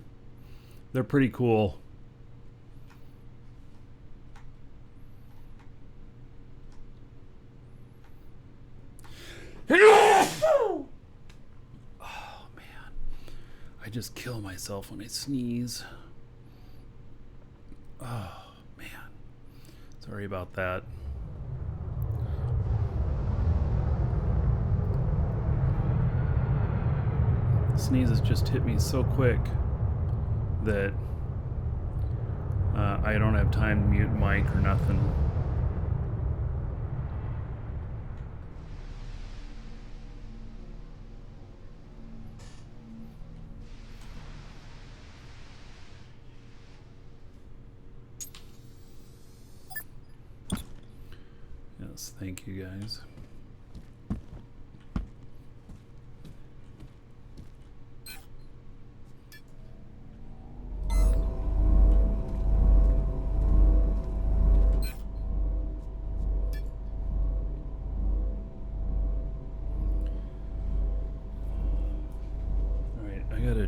They're pretty cool. Oh man, I just kill myself when I sneeze. Oh man, sorry about that. Sneezes just hit me so quick that I don't have time to mute mic or nothing. Yes, thank you guys.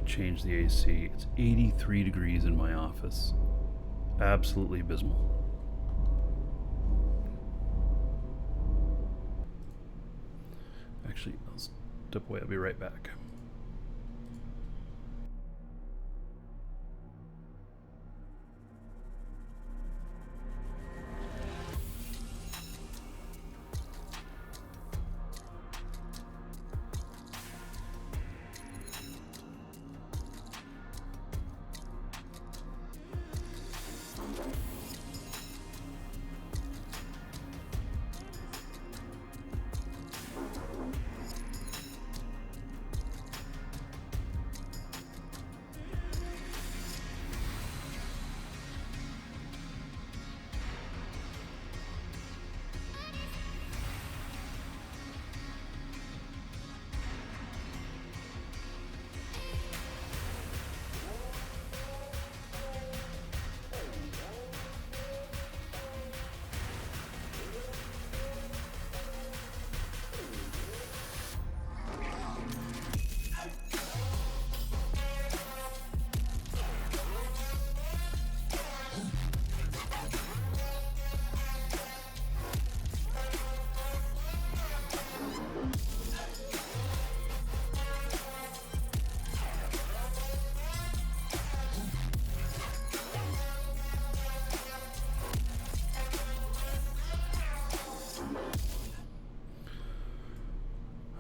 Change the AC. It's 83 degrees in my office. Absolutely abysmal. Actually, I'll step away. I'll be right back.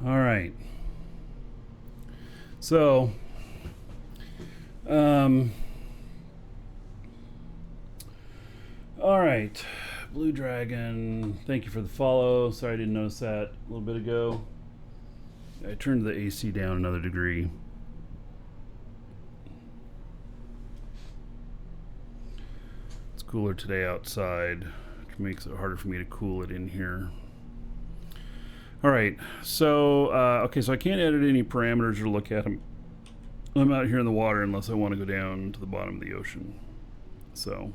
All right. So, all right. Blue Dragon, thank you for the follow. Sorry I didn't notice that a little bit ago. I turned the AC down another degree. It's cooler today outside, which makes it harder for me to cool it in here. All right, so, okay, so I can't edit any parameters or look at them I'm out here in the water unless I want to go down to the bottom of the ocean. So,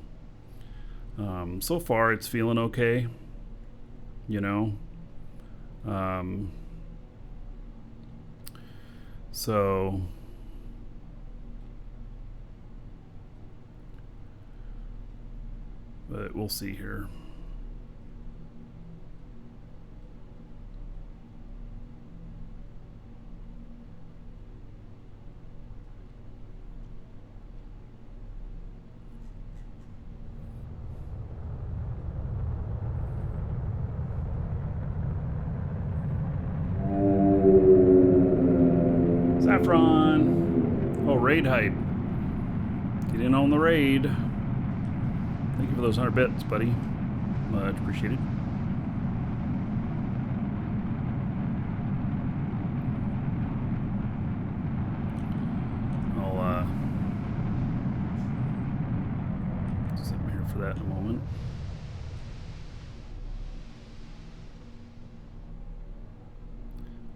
so far it's feeling okay, you know. Um, so, but we'll see here. Saffron. Oh, raid hype. Get in on the raid. Thank you for those 100 bits, buddy. Much appreciated. I'll sit here for that in a moment.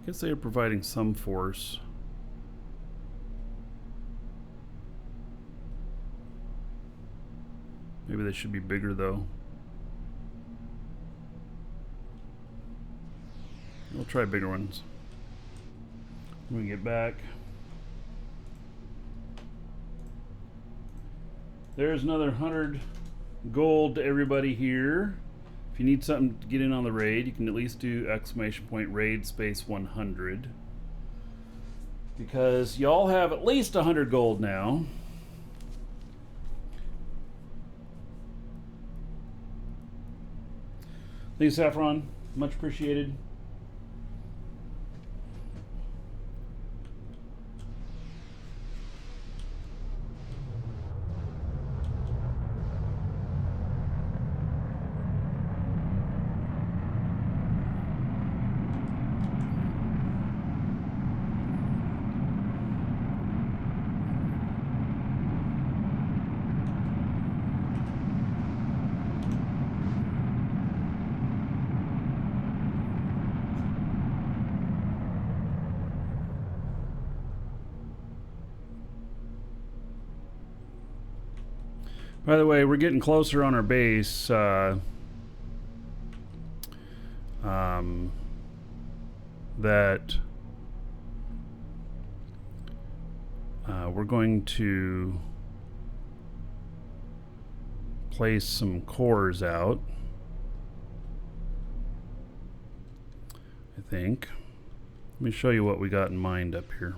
I guess they are providing some force. Maybe they should be bigger though. We'll try bigger ones when we get back. There's another 100 gold to everybody here. If you need something to get in on the raid, you can at least do !raid space 100. Because y'all have at least 100 gold now. Thank you, Saffron. Much appreciated. By the way, we're getting closer on our base. That we're going to place some cores out, I think. Let me show you what we got in mind up here.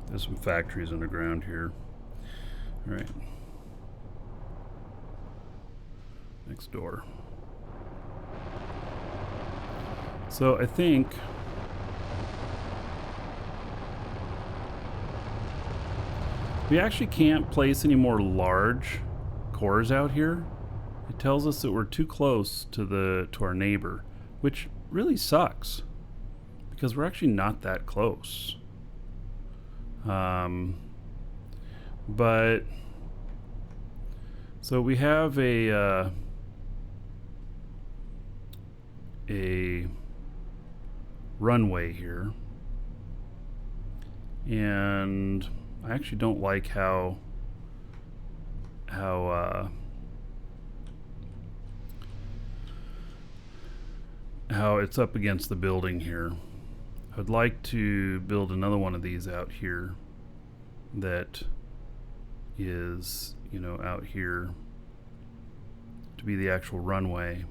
There's some factories underground here. All right. Next door. So I think we actually can't place any more large cores out here. It tells us that we're too close to our neighbor, which really sucks because we're actually not that close. But so we have a runway here, and I actually don't like how it's up against the building here. I'd like to build another one of these out here that is, you know, out here to be the actual runway.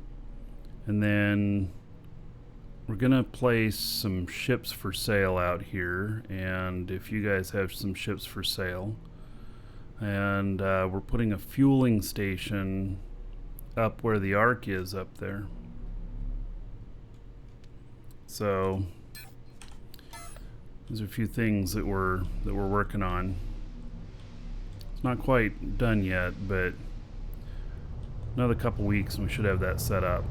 And then we're gonna place some ships for sale out here, and if you guys have some ships for sale, and we're putting a fueling station up where the Ark is up there. So There's a few things that we're working on. It's not quite done yet, but another couple weeks and we should have that set up.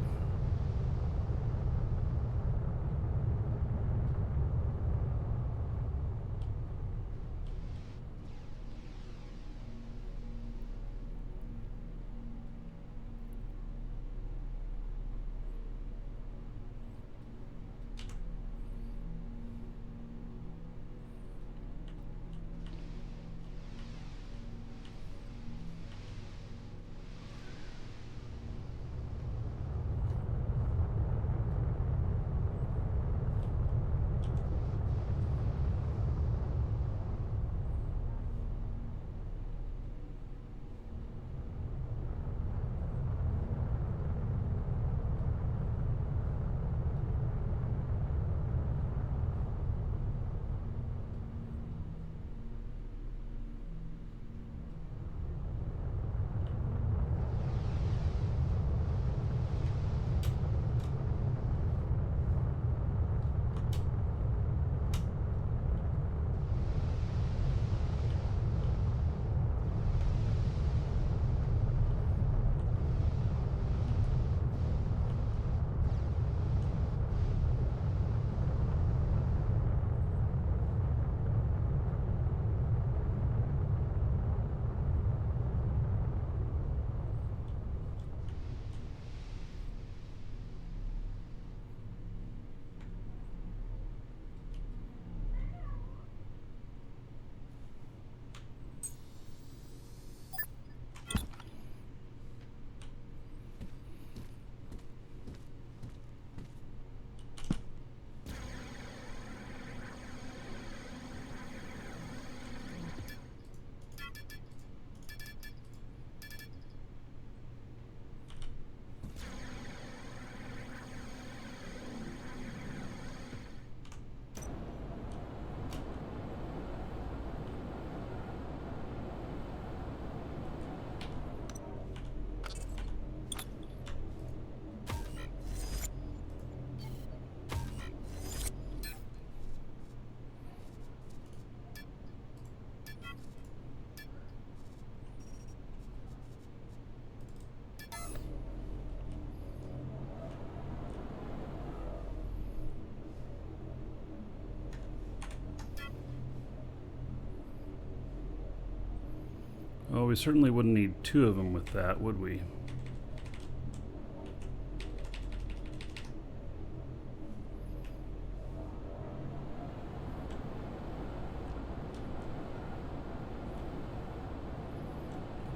Oh, we certainly wouldn't need two of them with that, would we?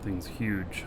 Thing's huge.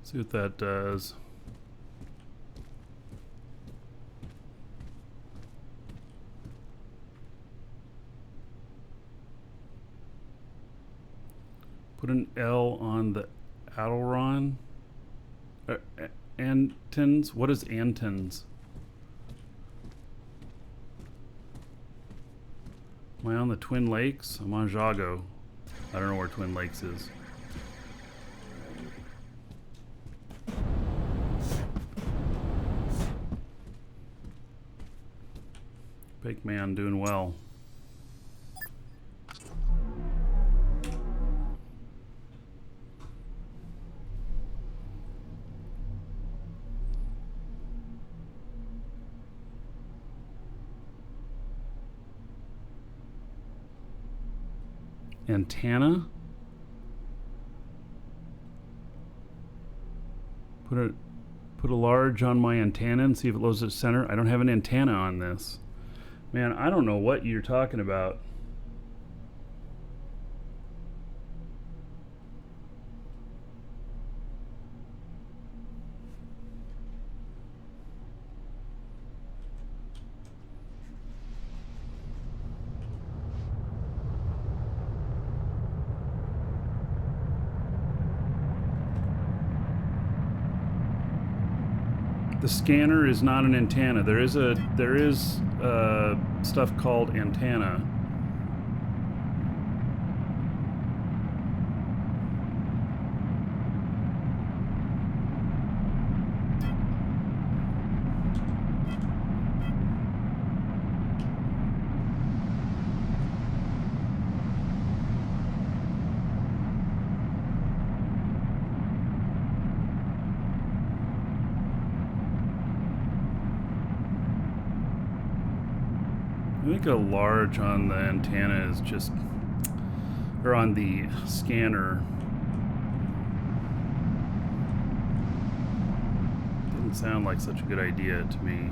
See what that does. Put an L on the aileron. Antennas? What is antennas? Am I on the Twin Lakes? I'm on Jago. I don't know where Twin Lakes is. Big man doing well. Antenna? Put a large on my antenna and see if it loads at center. I don't have an antenna on this. Man, I don't know what you're talking about. The scanner is not an antenna. There is stuff called antenna. I think a large on the antenna is just, or on the scanner. Doesn't sound like such a good idea to me.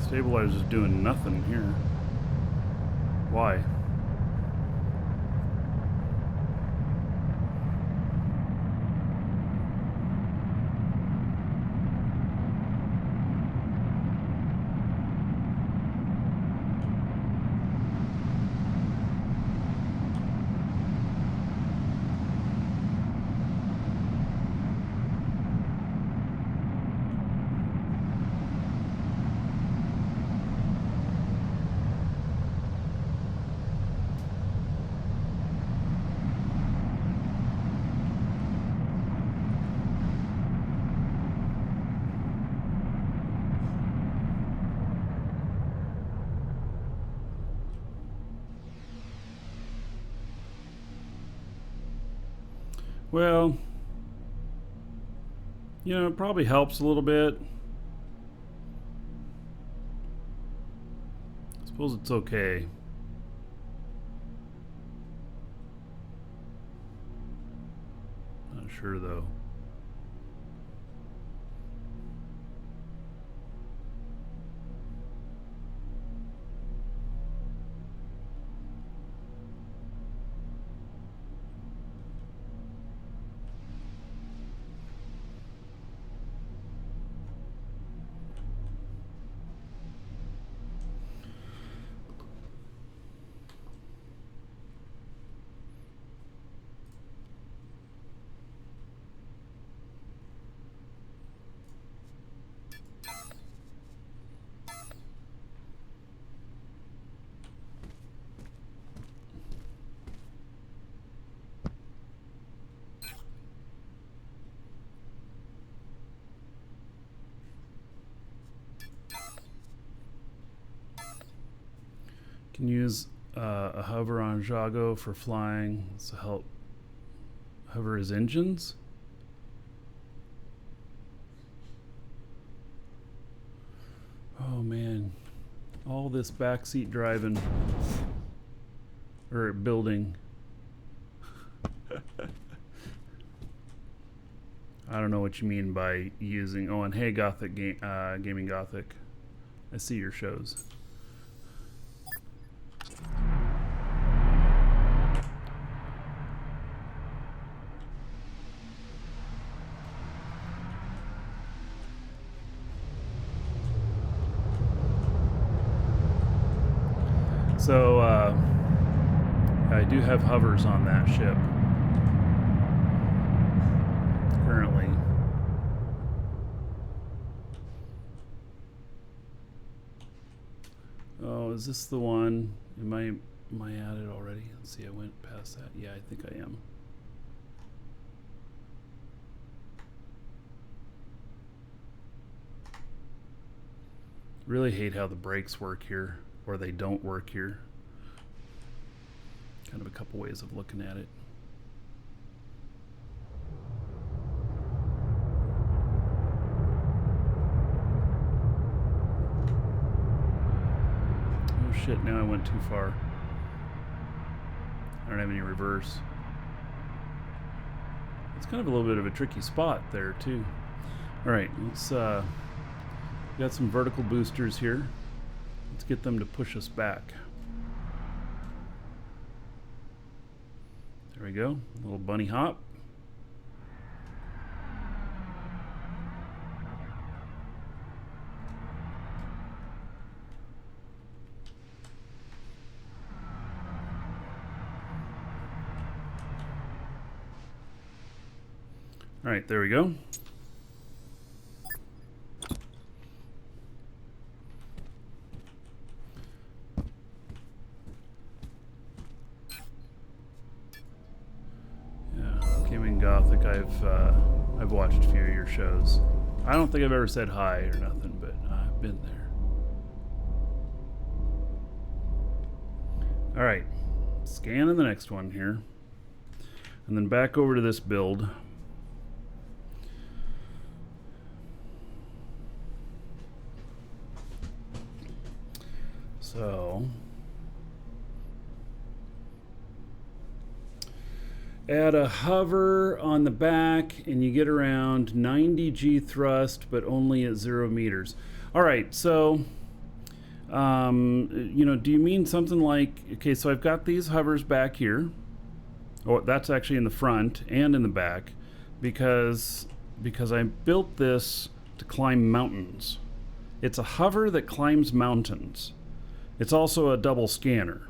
Stabilizer's doing nothing here. Why? Well, you know, it probably helps a little bit. I suppose it's okay. Not sure though. Can use a hover on Jago for flying to help hover his engines. Oh man, all this backseat driving or building. I don't know what you mean by using. Oh, and hey, Gothic Gaming Gothic, I see your shows. So I do have hovers on that ship currently. Oh, is this the one? Am I Am I at it already? Let's see, I went past that. Yeah, I think I am. Really hate how the brakes work here, or they don't work here. Kind of a couple ways of looking at it. Oh shit, now I went too far. I don't have any reverse. It's kind of a little bit of a tricky spot there too. Alright, let's got some vertical boosters here. Let's get them to push us back. There we go, a little bunny hop. All right, there we go. Yeah, Gaming Gothic. I've watched a few of your shows. I don't think I've ever said hi or nothing, but I've been there. All right, scanning the next one here, and then back over to this build. So, add a hover on the back and you get around 90 G thrust, but only at 0 meters. All right, so, you know, do you mean something like, okay, so I've got these hovers back here. Oh, that's actually in the front and in the back because I built this to climb mountains. It's a hover that climbs mountains. It's also a double scanner.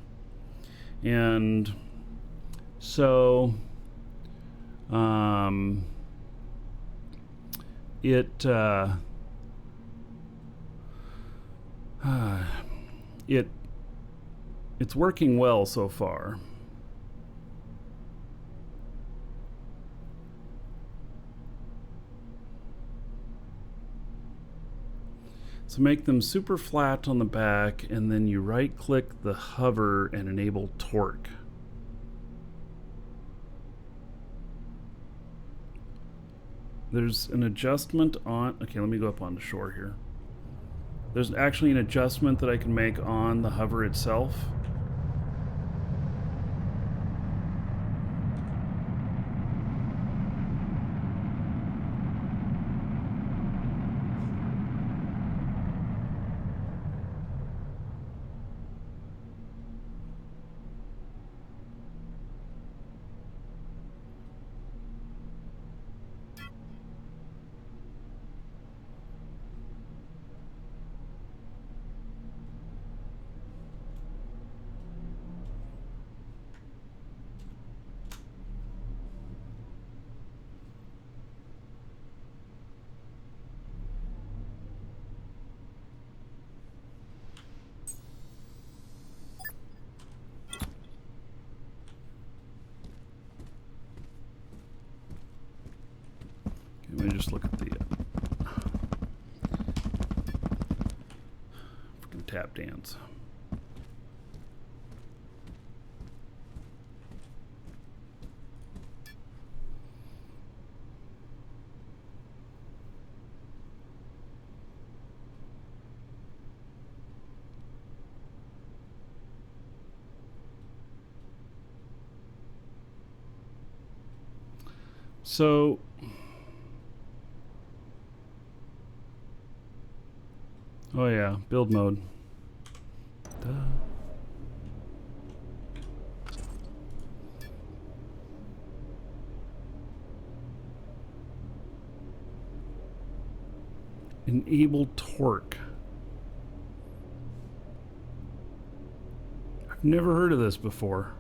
And so it's working well so far. So make them super flat on the back, and then you right click the hover and enable torque. There's an adjustment on, okay, let me go up on the shore here. There's actually an adjustment that I can make on the hover itself. Let me just look at the freaking tap dance. So oh yeah, build mode. Duh. Enable torque. I've never heard of this before.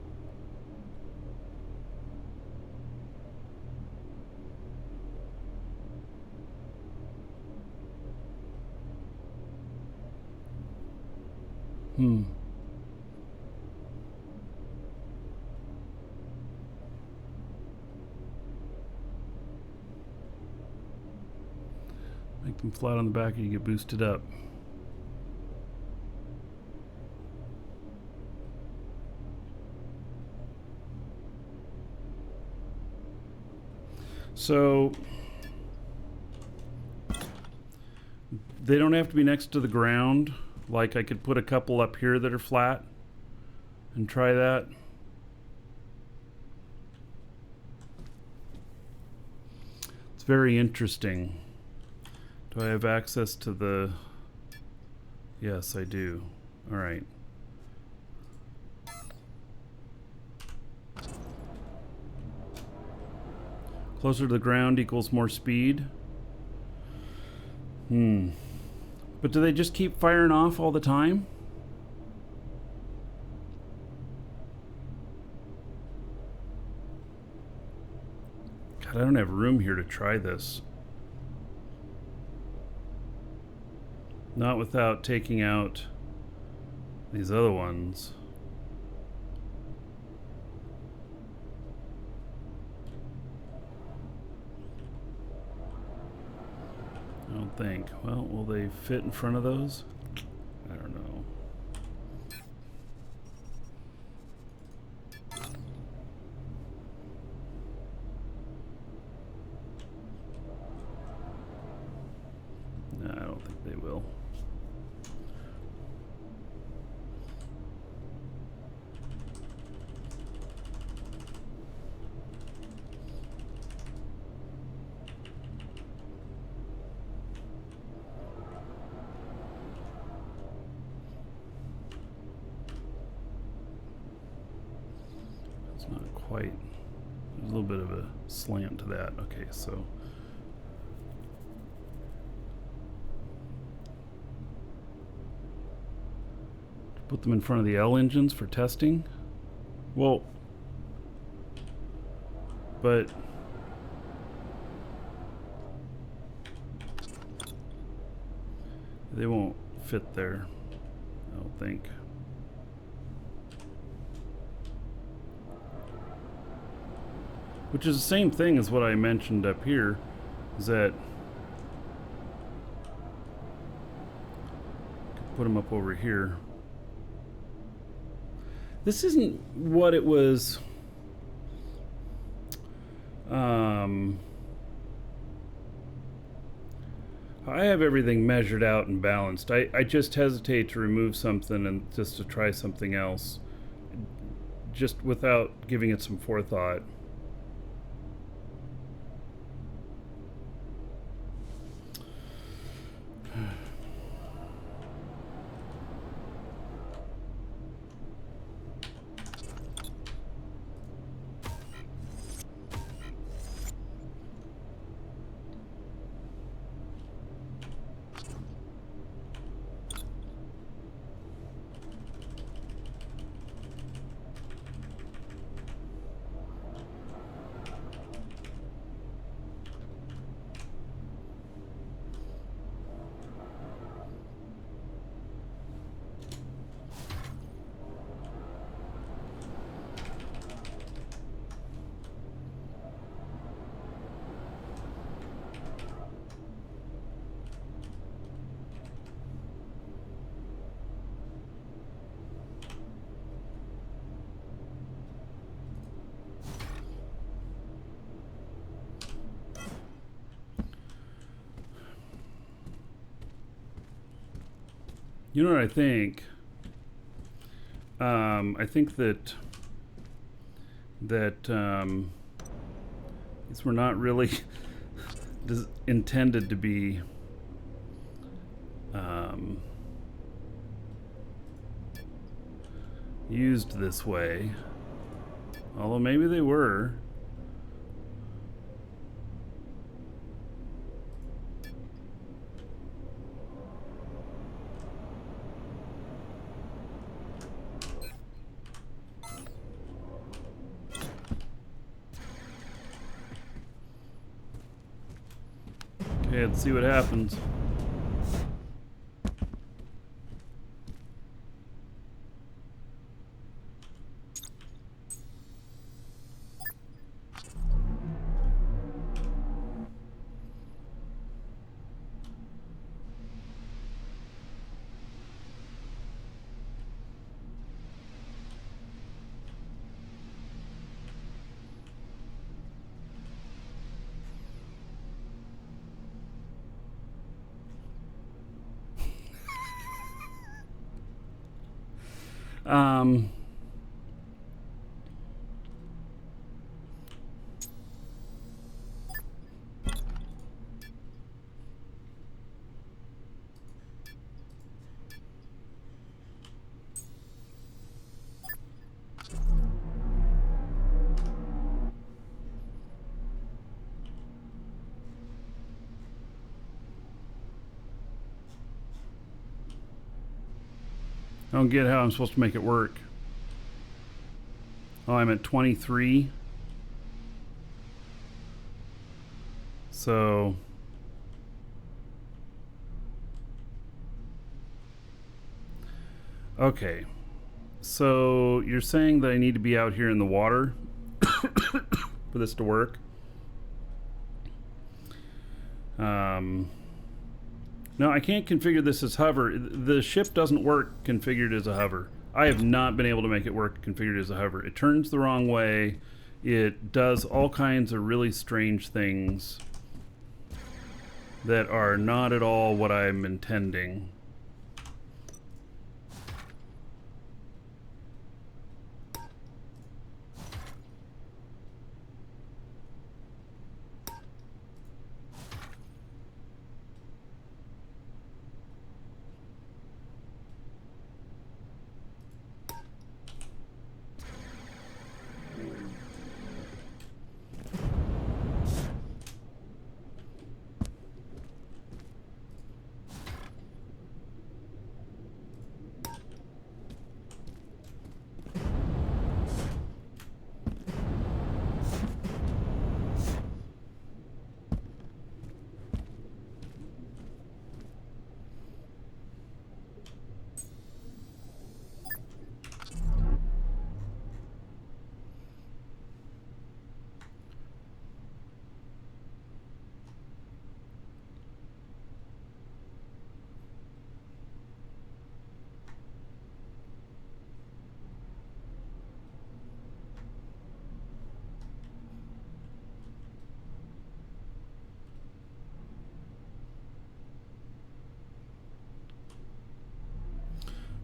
Come flat on the back and you get boosted up. So they don't have to be next to the ground. Like I could put a couple up here that are flat and try that. It's very interesting. Do I have access to the... Yes, I do. All right. Closer to the ground equals more speed. But do they just keep firing off all the time? God, I don't have room here to try this. Not without taking out these other ones. I don't think. Well, will they fit in front of those? I don't know. No, I don't think they will. It's not quite. There's a little bit of a slant to that. Okay, so put them in front of the L engines for testing. Well, but they won't fit there, I don't think. Which is the same thing as what I mentioned up here, is that put them up over here. This isn't what it was. I have everything measured out and balanced. I just hesitate to remove something and just to try something else, just without giving it some forethought. You know what I think? I think that these were not really intended to be used this way. Although maybe they were. Okay, let's see what happens. Um, I don't get how I'm supposed to make it work. Oh, I'm at 23. So okay. So you're saying that I need to be out here in the water for this to work? No, I can't configure this as hover. The ship doesn't work configured as a hover. I have not been able to make it work configured as a hover. It turns the wrong way. It does all kinds of really strange things that are not at all what I'm intending.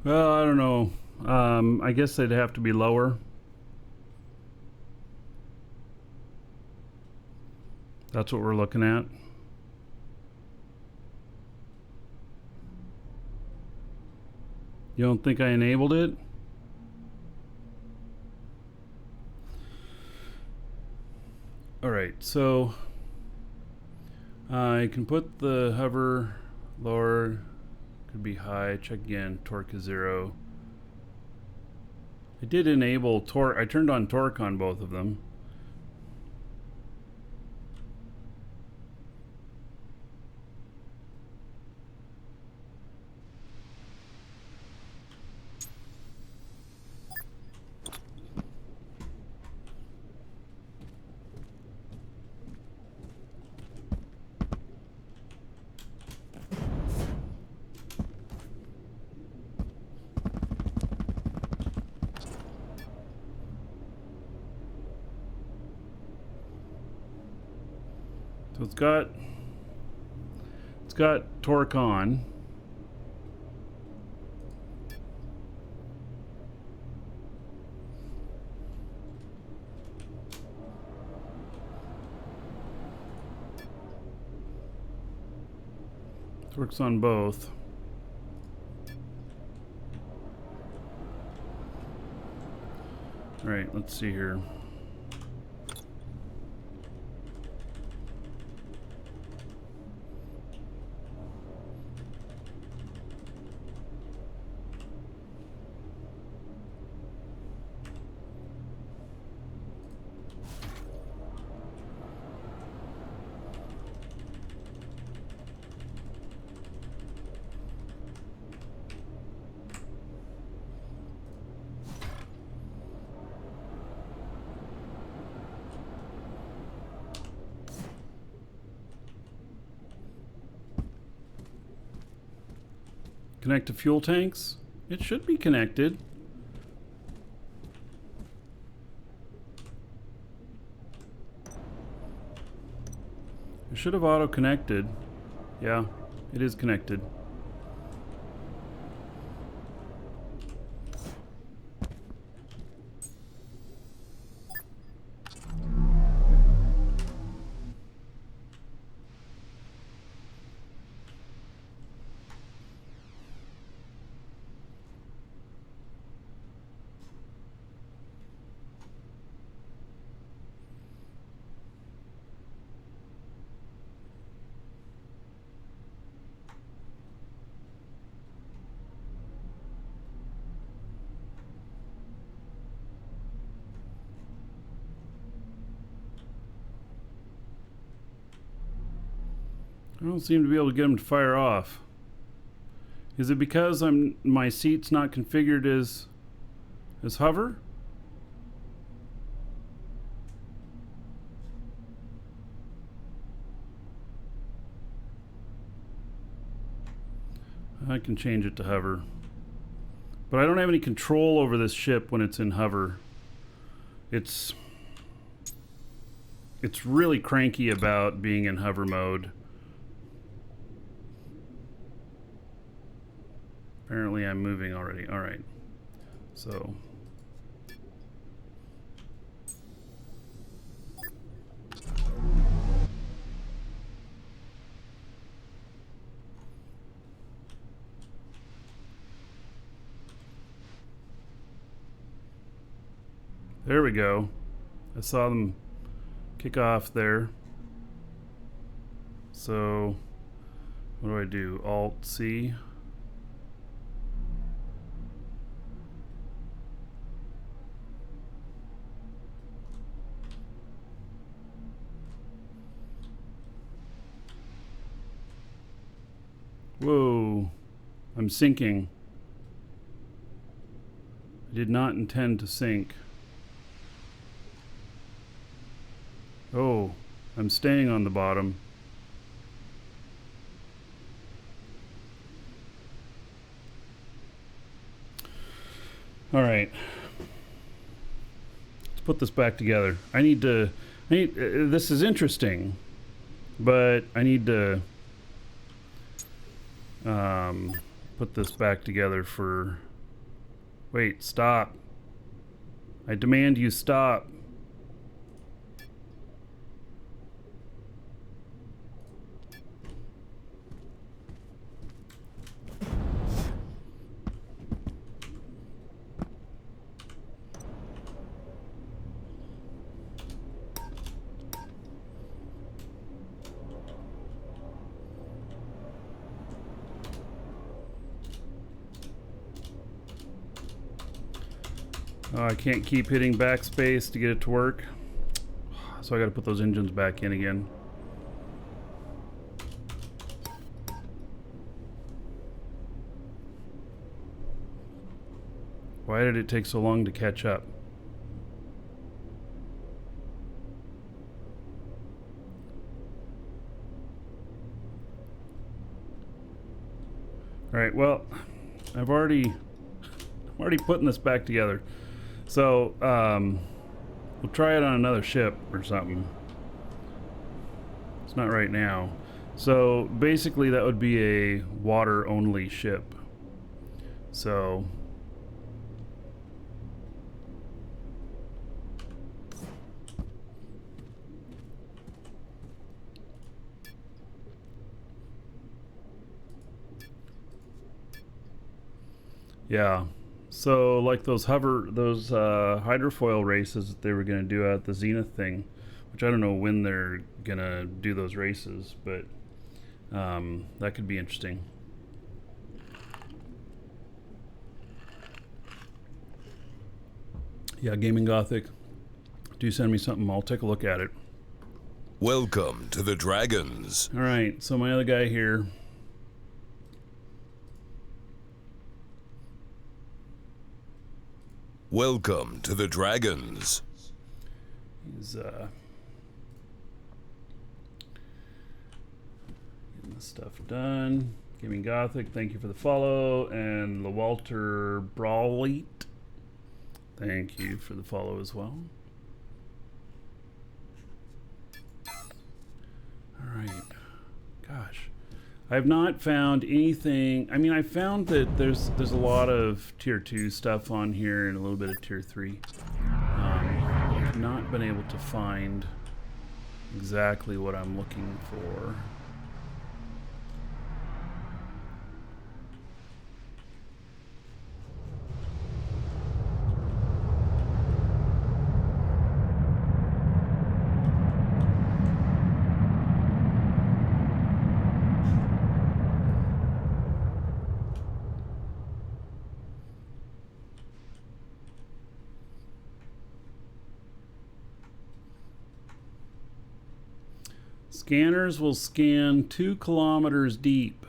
Well, I don't know. I guess they'd have to be lower. That's what we're looking at. You don't think I enabled it? Alright, so I can put the hover lower, could be high, check again, torque is 0. I did enable torque, I turned on torque on both of them. So it's got torque on. Torque's on both. All right, let's see here. Connect to fuel tanks? It should be connected. It should have auto-connected. Yeah, it is connected. I don't seem to be able to get them to fire off. Is it because my seat's not configured as hover? I can change it to hover. But I don't have any control over this ship when it's in hover. It's really cranky about being in hover mode. Apparently I'm moving already. All right. So there we go. I saw them kick off there. So what do I do? Alt C. Whoa, I'm sinking. I did not intend to sink. Oh, I'm staying on the bottom. All right. Let's put this back together. This is interesting, but I need to put this back together for... Wait, stop. I demand you stop. Oh, I can't keep hitting backspace to get it to work. So I gotta put those engines back in again. Why did it take so long to catch up? Alright, well, I'm already putting this back together. So, we'll try it on another ship or something. It's not right now. So, basically that would be a water-only ship. So... yeah. So like those hydrofoil races that they were going to do at the Zenith thing, which I don't know when they're going to do those races, but that could be interesting. Yeah, Gaming Gothic, do send me something. I'll take a look at it. Welcome to the Dragons. All right, so my other guy here. Welcome to the Dragons. He's getting this stuff done. Gaming Gothic, thank you for the follow. And LeWalter Brawleet, thank you for the follow as well. Alright. Gosh. I have not found anything. I mean, I found that there's a lot of tier 2 stuff on here and a little bit of tier 3. I've not been able to find exactly what I'm looking for. Scanners will scan 2 kilometers deep.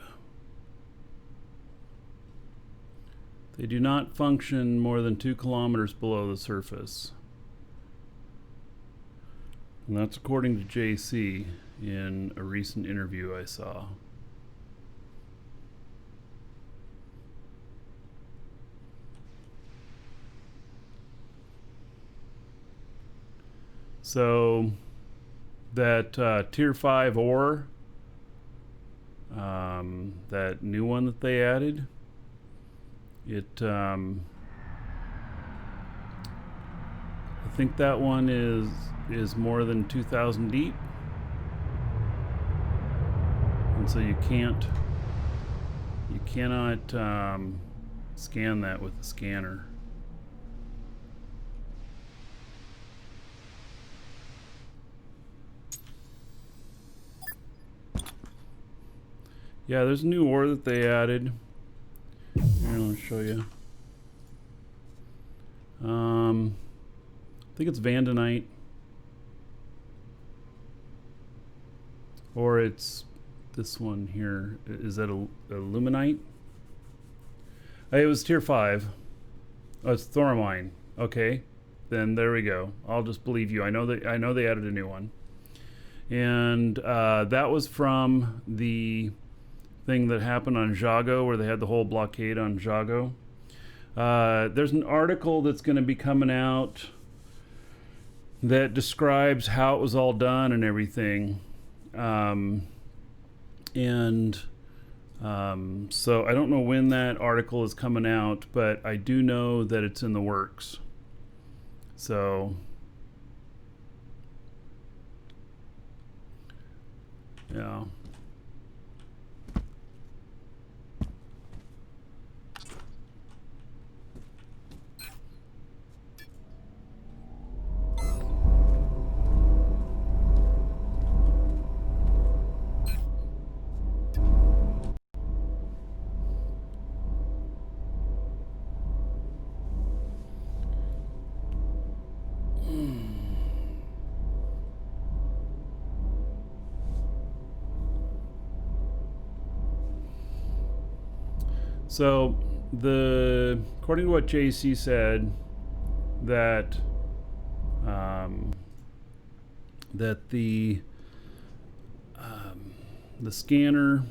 They do not function more than 2 kilometers below the surface. And that's according to JC in a recent interview I saw. So that tier 5 ore, that new one that they added, it I think that one is more than 2,000 deep, and so you cannot scan that with the scanner. Yeah, there's a new ore that they added. Here, I'll show you. I think it's Vandenite. Or it's this one here. Is that a Luminite? It was tier 5. Oh, it's Thoramine. Okay. Then there we go. I'll just believe you. I know they added a new one. And that was from the thing that happened on Jago, where they had the whole blockade on Jago. There's an article that's going to be coming out that describes how it was all done and everything. So I don't know when that article is coming out, but I do know that it's in the works. So yeah. So according to what JC said, that the scanner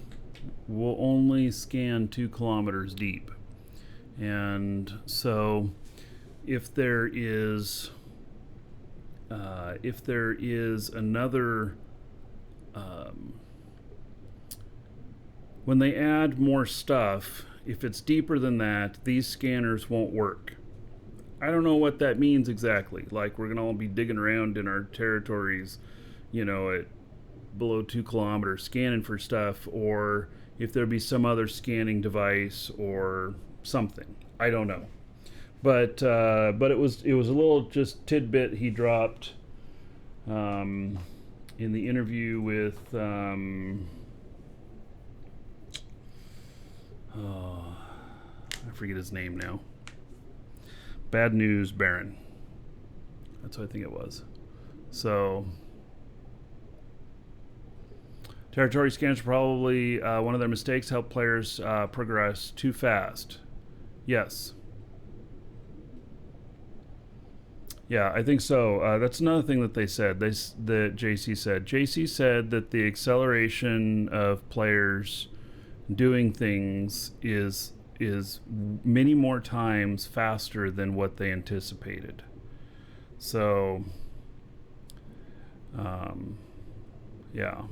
will only scan 2 kilometers deep, and so if there is another when they add more stuff, if it's deeper than that, these scanners won't work. I don't know what that means exactly. Like, we're gonna all be digging around in our territories, at below 2 kilometers scanning for stuff, or if there'd be some other scanning device or something. I don't know. But it was a little just tidbit he dropped in the interview with I forget his name now. Bad News Baron. That's what I think it was. So territory scans are probably one of their mistakes. Help players progress too fast. Yes. Yeah, I think so. That's another thing that they said. That JC said. JC said that the acceleration of players doing things is many more times faster than what they anticipated. So, yeah.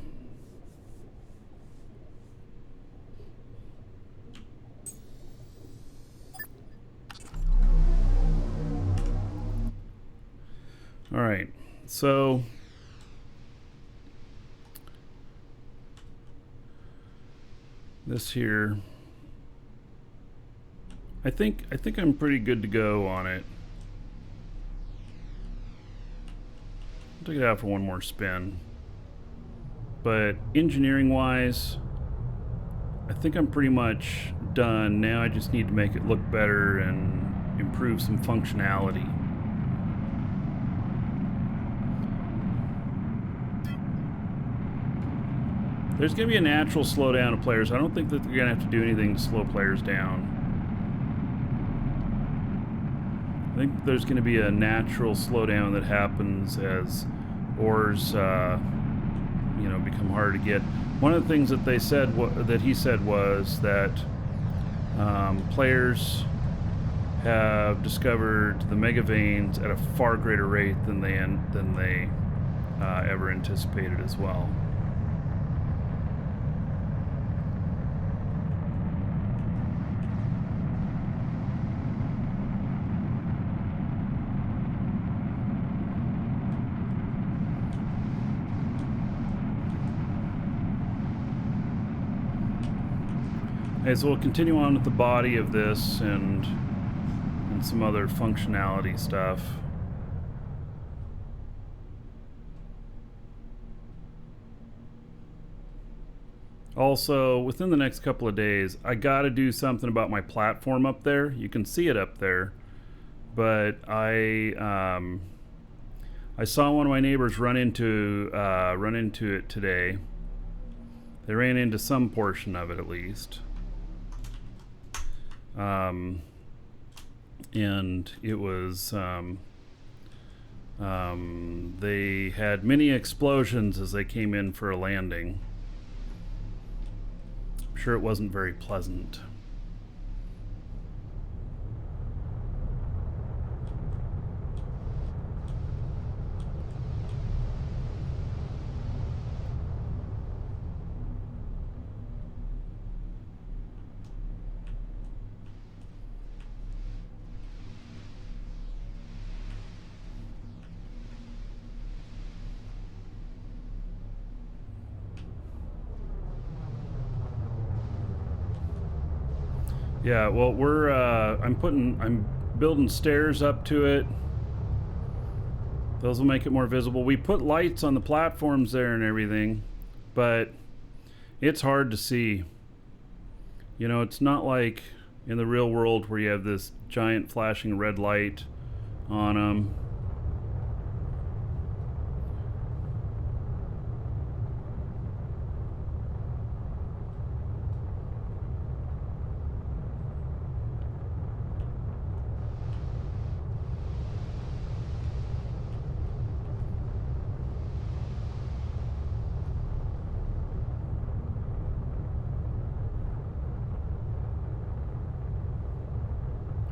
All right, so this here, I think I'm pretty good to go on it. I'll take it out for one more spin. But engineering wise, I think I'm pretty much done. Now I just need to make it look better and improve some functionality. There's going to be a natural slowdown of players. I don't think that they're going to have to do anything to slow players down. I think there's going to be a natural slowdown that happens as ores, become harder to get. One of the things that they said, that he said, was that players have discovered the mega veins at a far greater rate than they ever anticipated as well. Okay, so we'll continue on with the body of this and some other functionality stuff. Also, within the next couple of days, I gotta do something about my platform up there. You can see it up there, but I saw one of my neighbors run into it today. They ran into some portion of it, at least. And it was they had many explosions as they came in for a landing. I'm sure it wasn't very pleasant. Yeah, well, I'm building stairs up to it. Those will make it more visible. We put lights on the platforms there and everything, but it's hard to see. You know, it's not like in the real world where you have this giant flashing red light on them.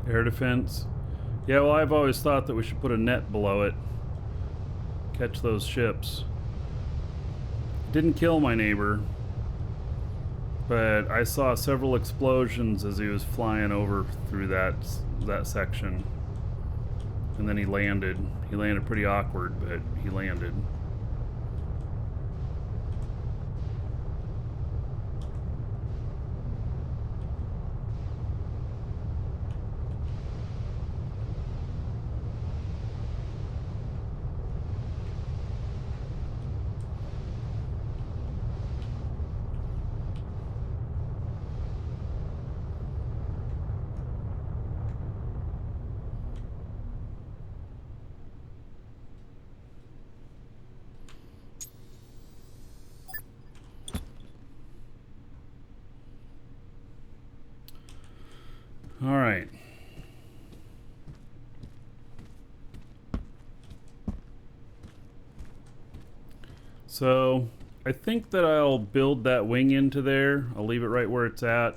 Air defense. Yeah, well, I've always thought that we should put a net below it. Catch those ships. Didn't kill my neighbor, but I saw several explosions as he was flying over through that section. And then he landed. He landed pretty awkward, but he landed. All right. So I think that I'll build that wing into there. I'll leave it right where it's at,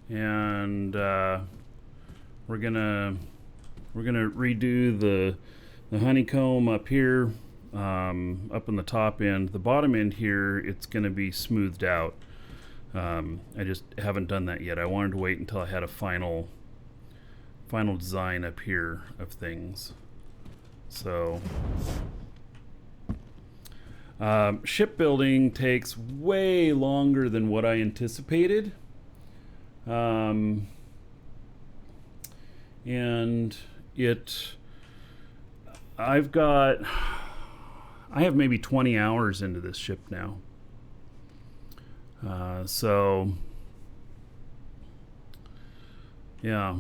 and we're gonna redo the honeycomb up here, up in the top end. The bottom end here, it's gonna be smoothed out. I just haven't done that yet. I wanted to wait until I had a final design up here of things. So shipbuilding takes way longer than what I anticipated, and I have maybe 20 hours into this ship now. So yeah,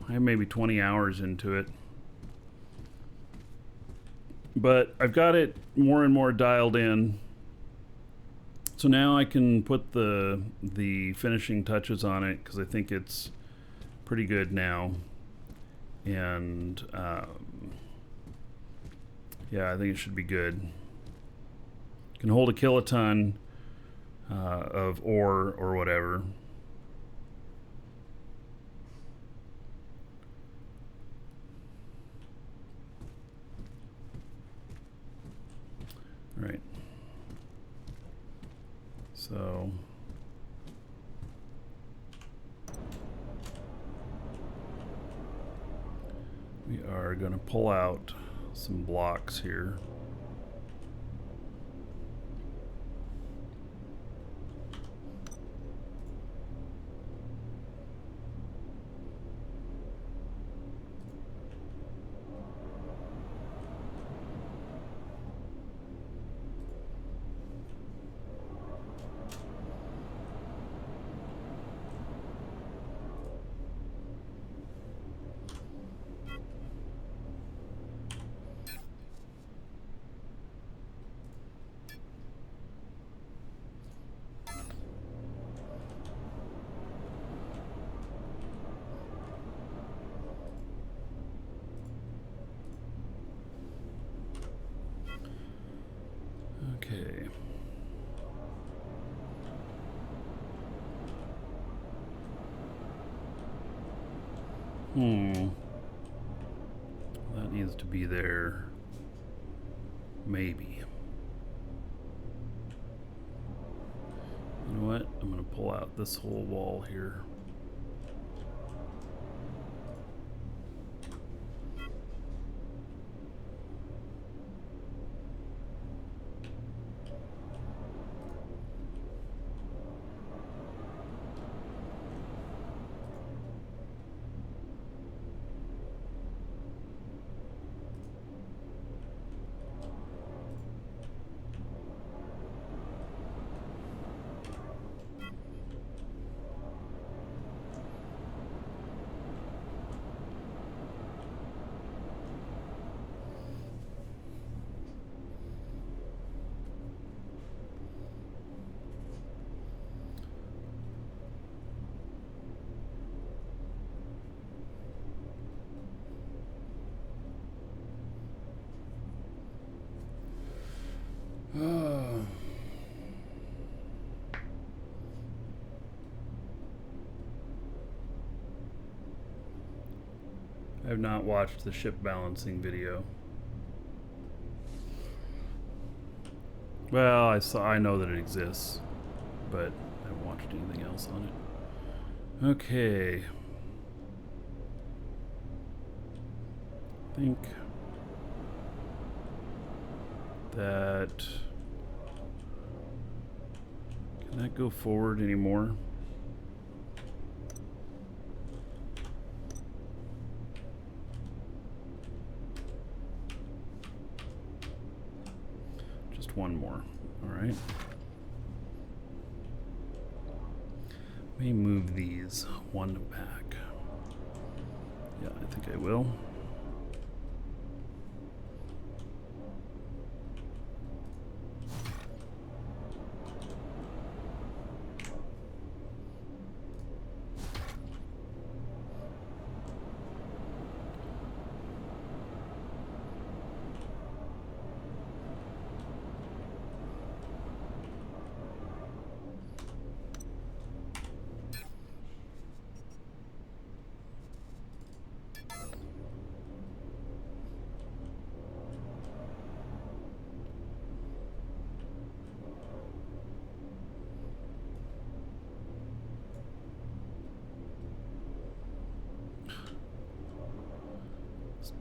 I have maybe 20 hours into it, but I've got it more and more dialed in. So now I can put the finishing touches on it because I think it's pretty good now. And yeah, I think it should be good. Can hold a kiloton of ore or whatever. Right. So we are going to pull out some blocks here. Okay. That needs to be there. Maybe. You know what? I'm going to pull out this whole wall here. I have not watched the ship balancing video. Well, I know that it exists, but I haven't watched anything else on it. Okay. I think that... Can that go forward anymore? Just one more. All right. Let me move these one back. Yeah, I think I will.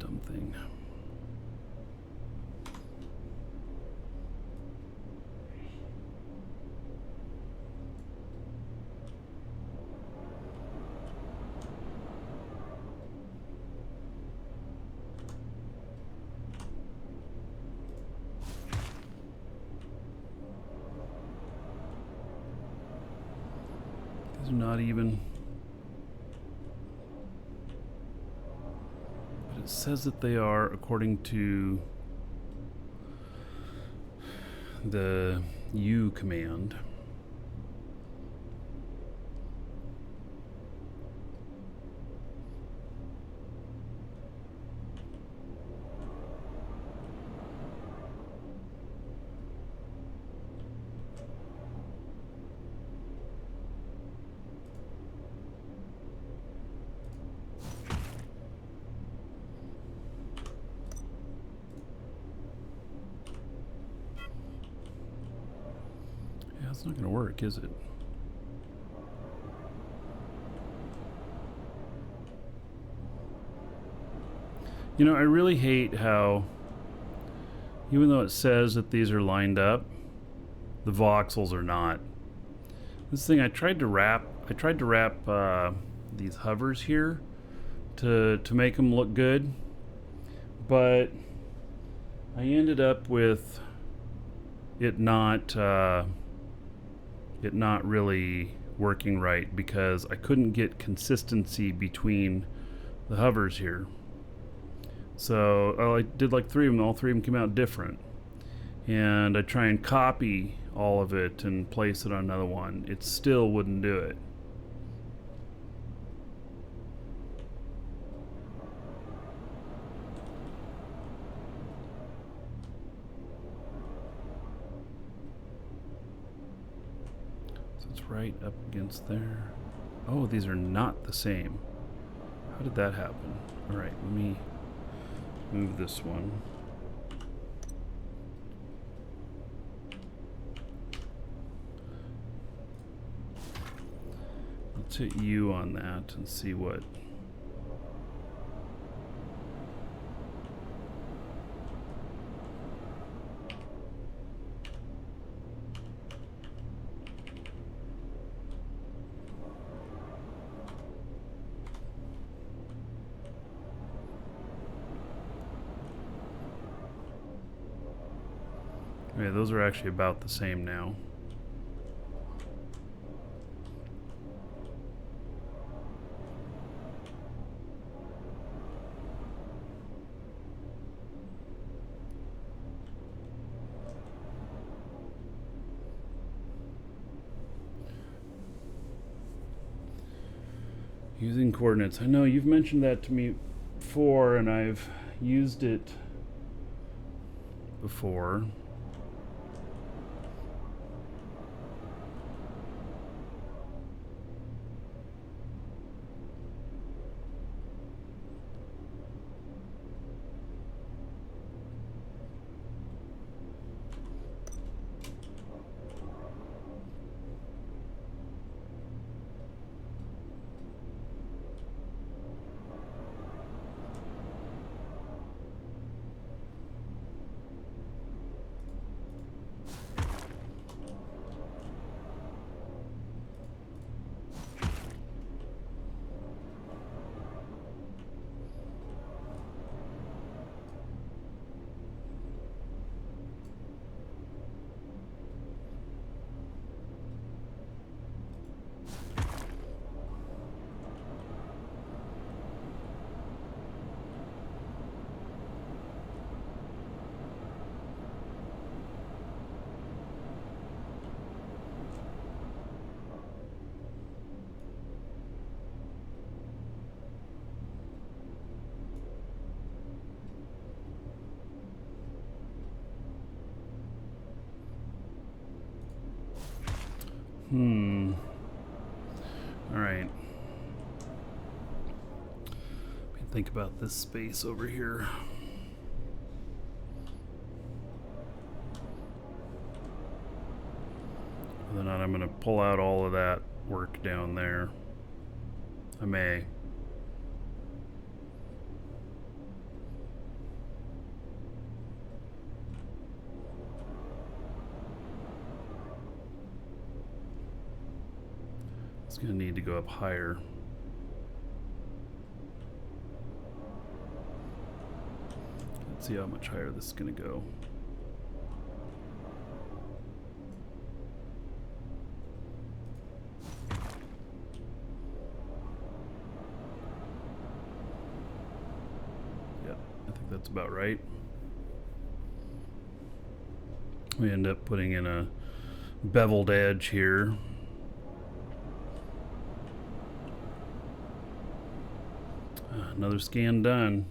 Dumb thing. These are not even. It says that they are according to the U command. Yeah, it's not going to work, is it? You know, I really hate how, even though it says that these are lined up, the voxels are not. This thing, I tried to wrap these hovers here to make them look good, but I ended up with it not really working right because I couldn't get consistency between the hovers here. So I did like 3 of them. All 3 of them came out different. And I try and copy all of it and place it on another one. It still wouldn't do it. So it's right up against there. Oh, these are not the same. How did that happen? All right, let me move this one. Let's hit U on that and see what. Okay, those are actually about the same now. Using coordinates. I know you've mentioned that to me before, and I've used it before. All right. Think about this space over here. Whether or not I'm going to pull out all of that work down there. I may. It's going to need to go up higher. Let's see how much higher this is going to go. Yeah, I think that's about right. We end up putting in a beveled edge here. Another scan done.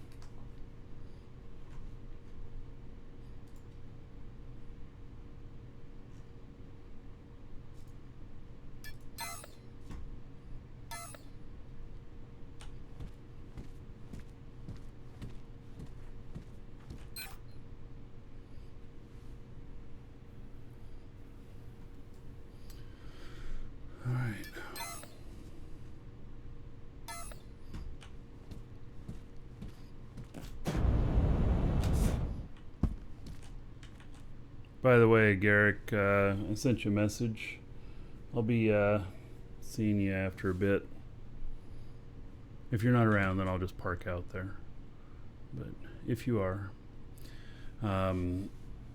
All right. By the way, Garrick, I sent you a message. I'll be seeing you after a bit. If you're not around, then I'll just park out there. But if you are, and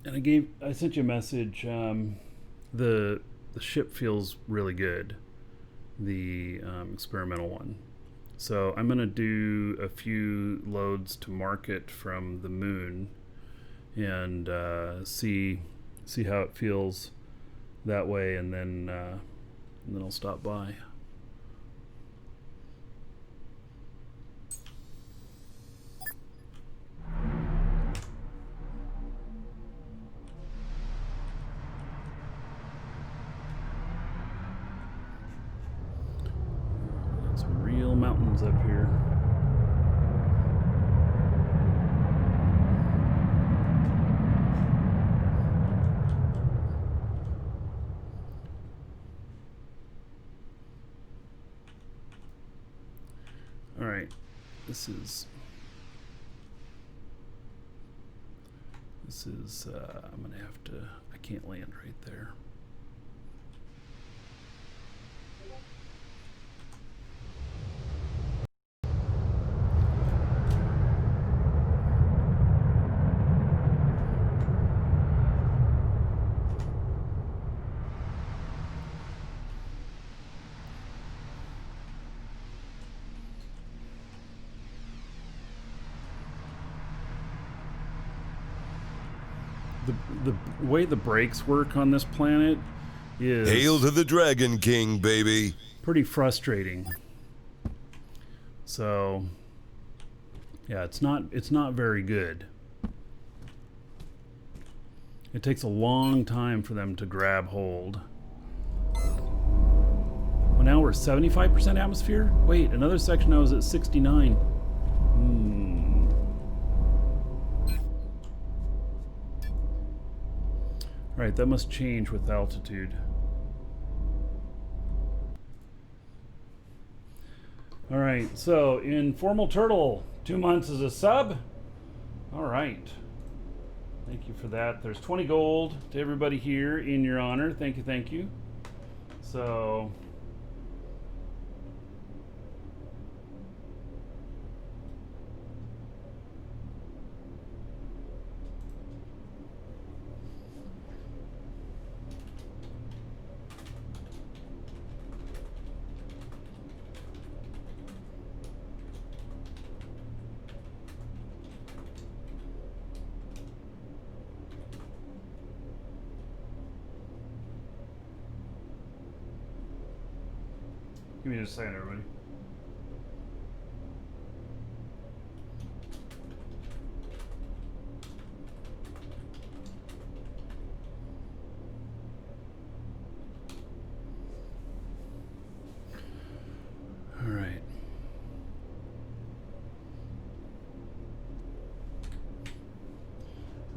I sent you a message. The ship feels really good, the experimental one. So I'm gonna do a few loads to market from the moon, and see how it feels that way, and then I'll stop by. Got some real mountains up here. All right, this is I'm gonna have to, I can't land right there. The way the brakes work on this planet is Hail to the Dragon King, baby. pretty frustrating. So yeah, it's not very good. It takes a long time for them to grab hold. Well, now we're 75% atmosphere? Wait, another section I was at 69. Alright, that must change with altitude. Alright, so Informal Turtle, 2 months as a sub. Alright. Thank you for that. There's 20 gold to everybody here in your honor. Thank you, thank you. So give me just a second, everybody. All right.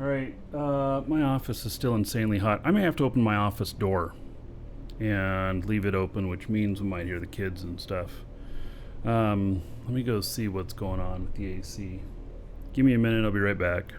All right. My office is still insanely hot. I may have to open my office door and leave it open, which means we might hear the kids and stuff. Let me go see what's going on with the AC. Give me a minute, I'll be right back.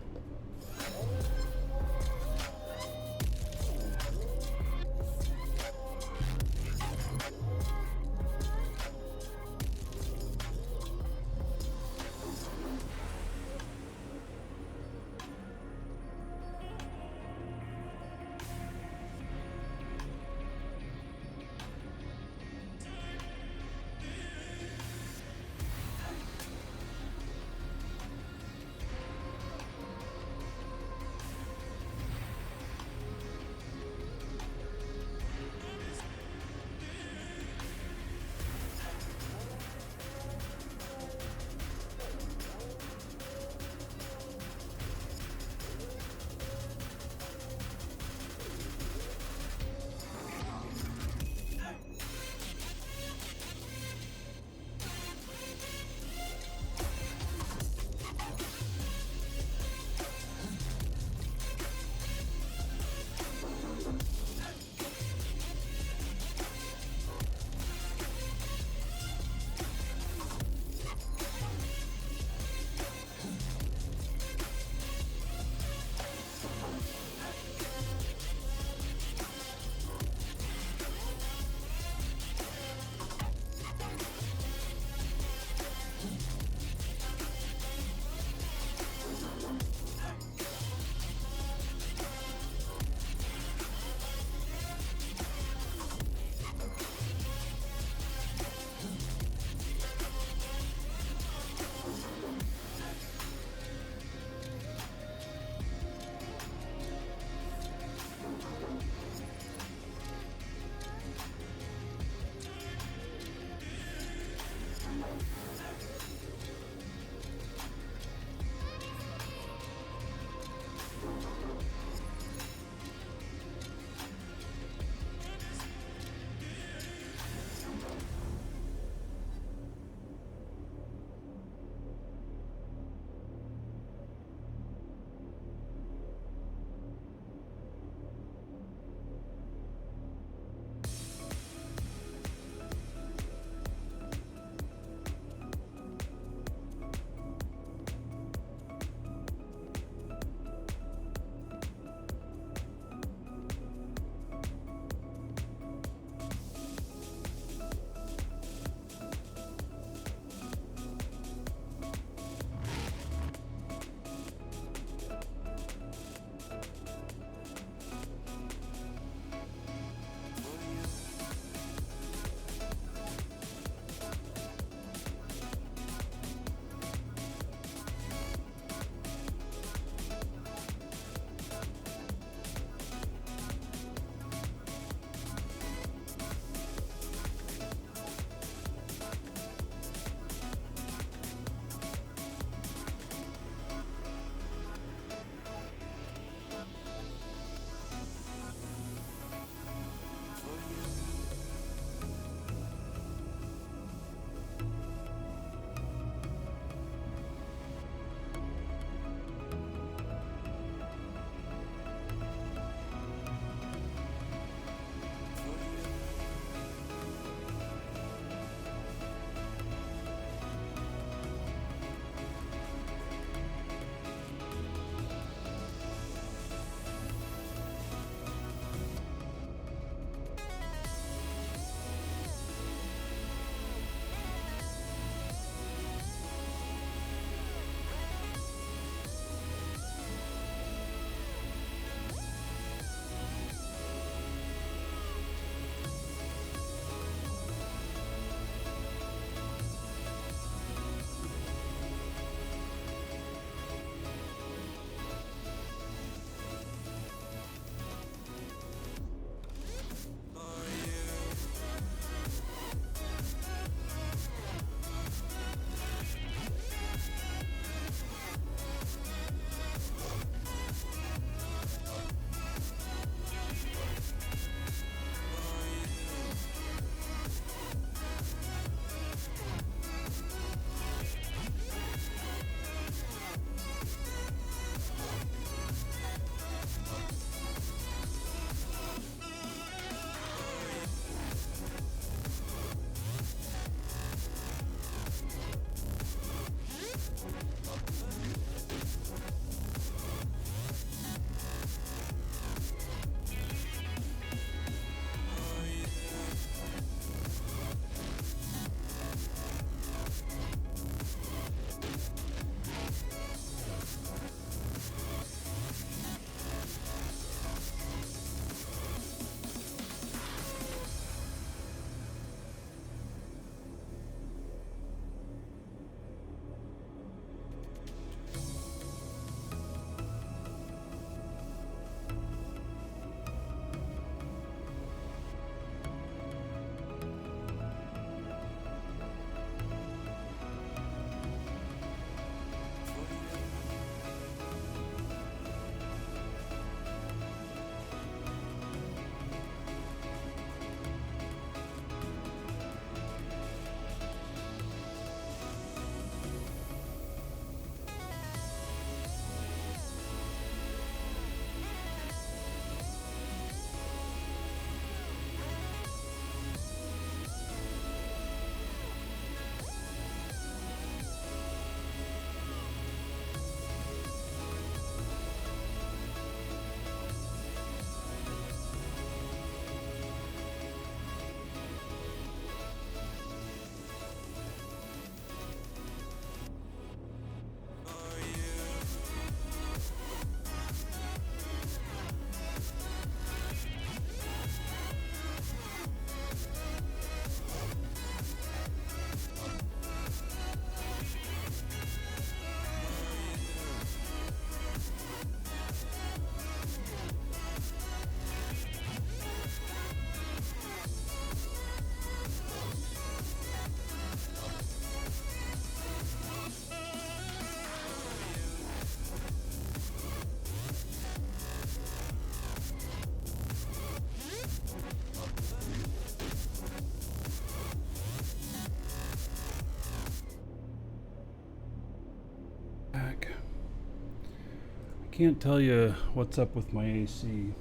Can't tell you what's up with my AC.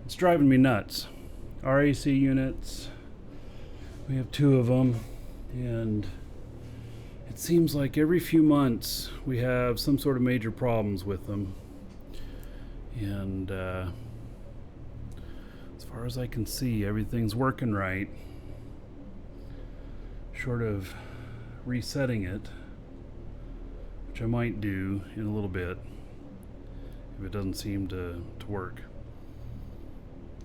It's driving me nuts. Our AC units, we have 2 of them, and it seems like every few months we have some sort of major problems with them. And as far as I can see, everything's working right. Short of resetting it, which I might do in a little bit if it doesn't seem to work.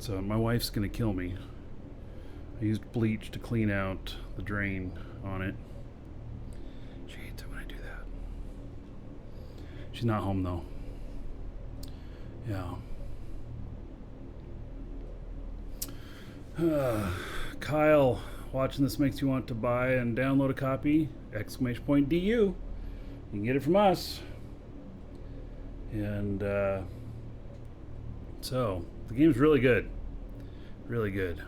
So my wife's gonna kill me. I used bleach to clean out the drain on it. She hates it when I do that. She's not home though. Yeah. Kyle, watching this makes you want to buy and download a copy. ! DU. You can get it from us. And so the game's really good. Really good.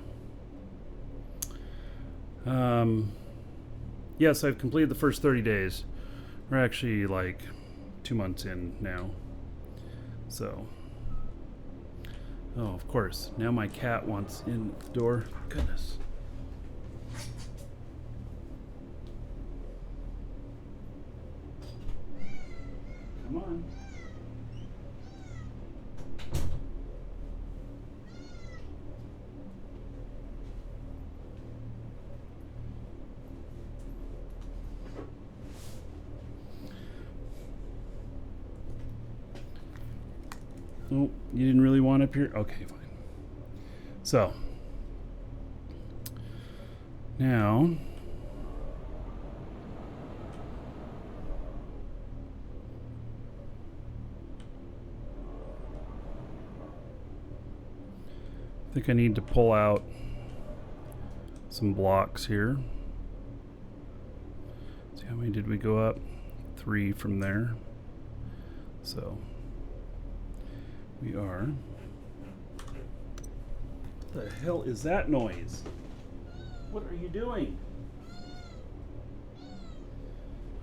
Yes, I've completed the first 30 days. We're actually like 2 months in now. So, oh, of course. Now my cat wants in the door. Goodness. Come on. Oh, you didn't really want up here? Okay, fine. So, now, I think I need to pull out some blocks here. See, how many did we go up? 3 from there. So we are. What the hell is that noise? What are you doing?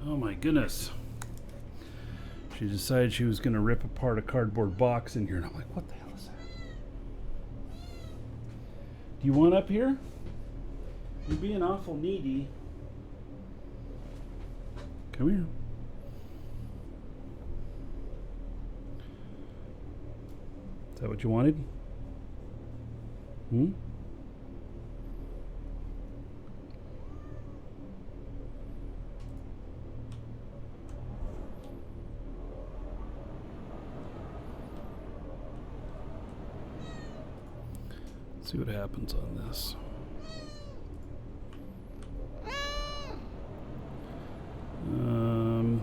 Oh my goodness. She decided she was going to rip apart a cardboard box in here, and I'm like, what the hell is that? Do you want up here? You're being awful needy. Come here. Is that what you wanted? Hmm? Let's see what happens on this. Am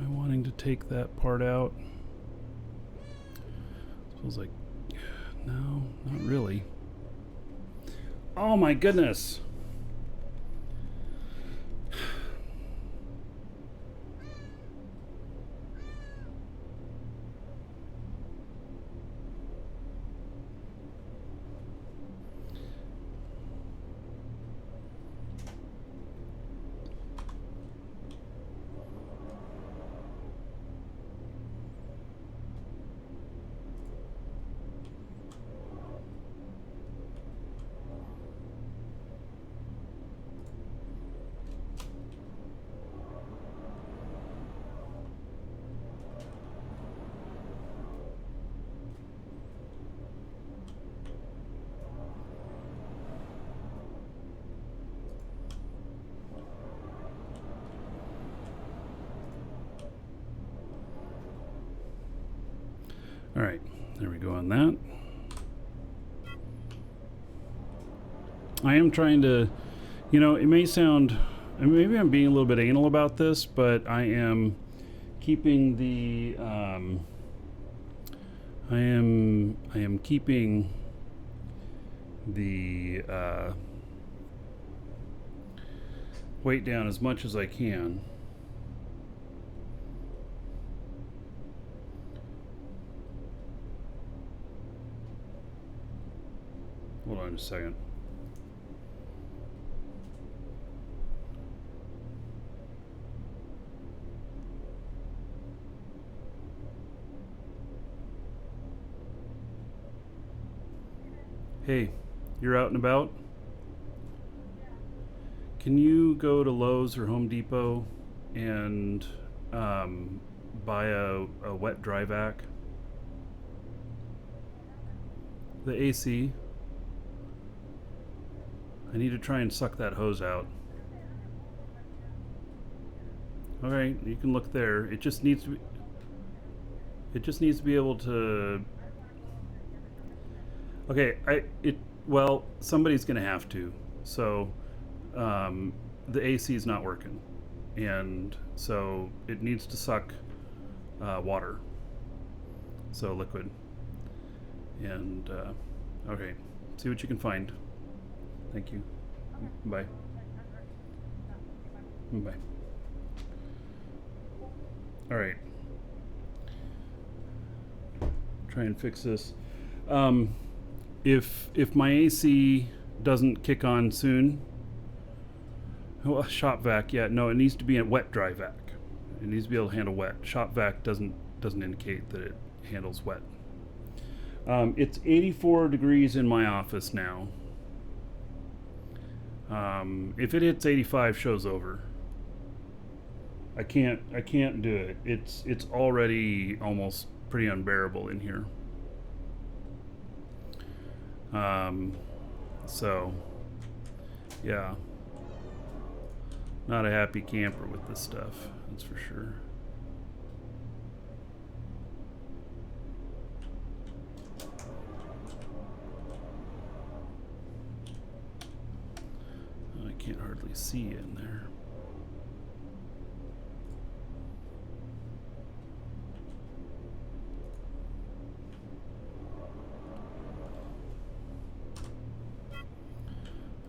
I wanting to take that part out? Feels like, no, not really. Oh my goodness. All right, there we go on that. I am trying to, you know, it may sound, maybe I'm being a little bit anal about this, but I am keeping the, I am keeping the weight down as much as I can. Hold on a second. Hey, you're out and about? Can you go to Lowe's or Home Depot and buy a wet dry vac? The AC. I need to try and suck that hose out. Alright, you can look there. It just needs to be, it just needs to be able to. Okay, well, somebody's gonna have to. So the AC is not working, and so it needs to suck water, so liquid. And okay, see what you can find. Thank you. Bye. Bye. All right. Try and fix this. If my AC doesn't kick on soon, well, shop vac, yeah, no, it needs to be a wet dry vac. It needs to be able to handle wet. Shop vac doesn't indicate that it handles wet. It's 84 degrees in my office now. If it hits 85, show's over. I can't do it. It's already almost pretty unbearable in here. So yeah, not a happy camper with this stuff, that's for sure. I can't hardly see in there.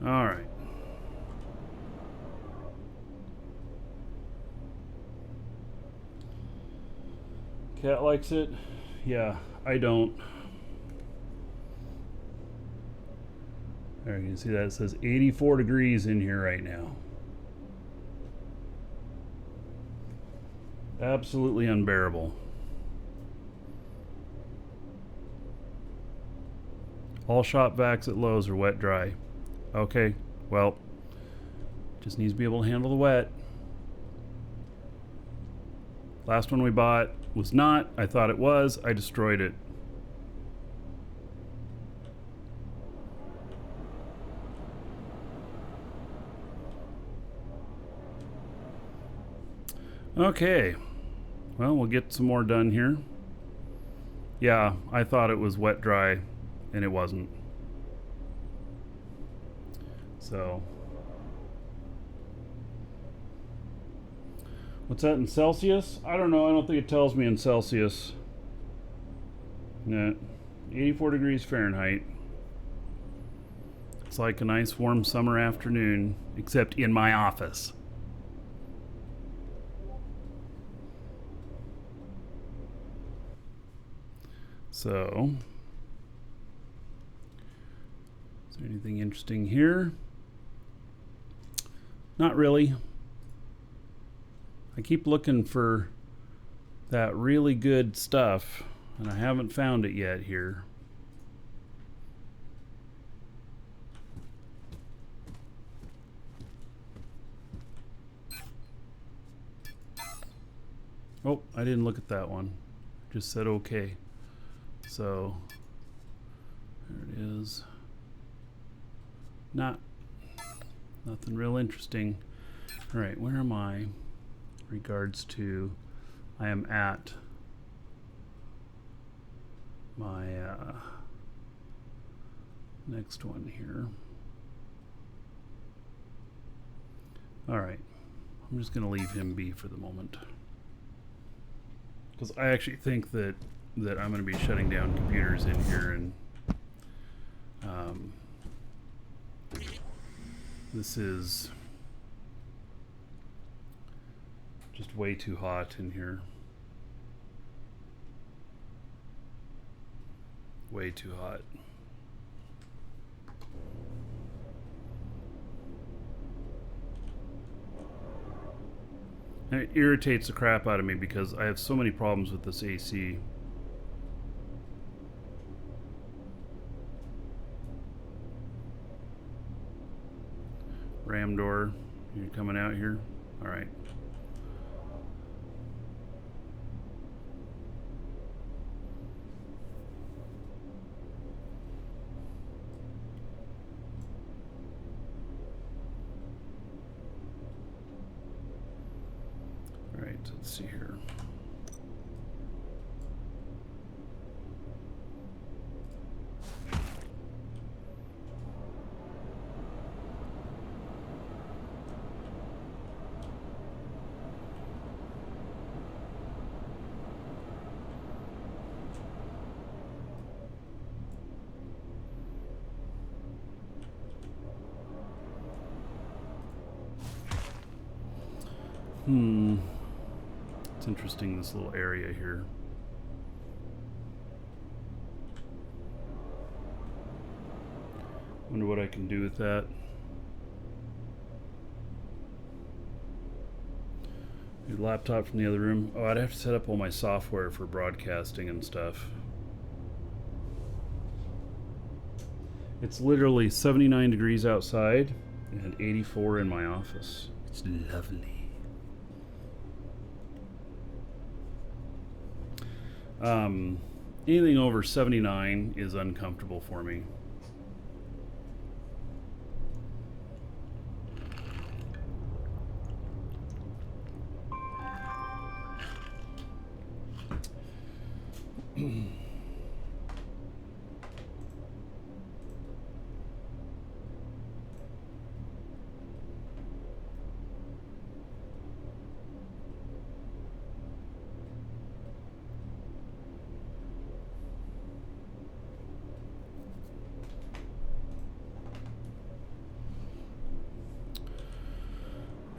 All right. Cat likes it. Yeah, I don't. There, you can see that it says 84 degrees in here right now. Absolutely unbearable. All shop vacs at Lowe's are wet dry. Okay, well, just needs to be able to handle the wet. Last one we bought was not. I thought it was. I destroyed it. Okay, well, we'll get some more done here. Yeah, I thought it was wet dry, and it wasn't. So, what's that in Celsius? I don't know. I don't think it tells me in Celsius. Nah, 84 degrees Fahrenheit. It's like a nice warm summer afternoon, except in my office. So, is there anything interesting here? Not really. I keep looking for that really good stuff, and I haven't found it yet here. Oh, I didn't look at that one. Just said okay. So, there it is. Nothing real interesting. All right, where am I? Regards to, I am at my next one here. All right, I'm just gonna leave him be for the moment, because I actually think that I'm gonna be shutting down computers in here, and this is just way too hot in here. Way too hot. And it irritates the crap out of me because I have so many problems with this AC. Ram door, you're coming out here? Alright. Alright, let's see here. It's interesting, this little area here. Wonder what I can do with that. Your laptop from the other room. Oh, I'd have to set up all my software for broadcasting and stuff. It's literally 79 degrees outside and 84 in my office. It's lovely. Anything over 79 is uncomfortable for me.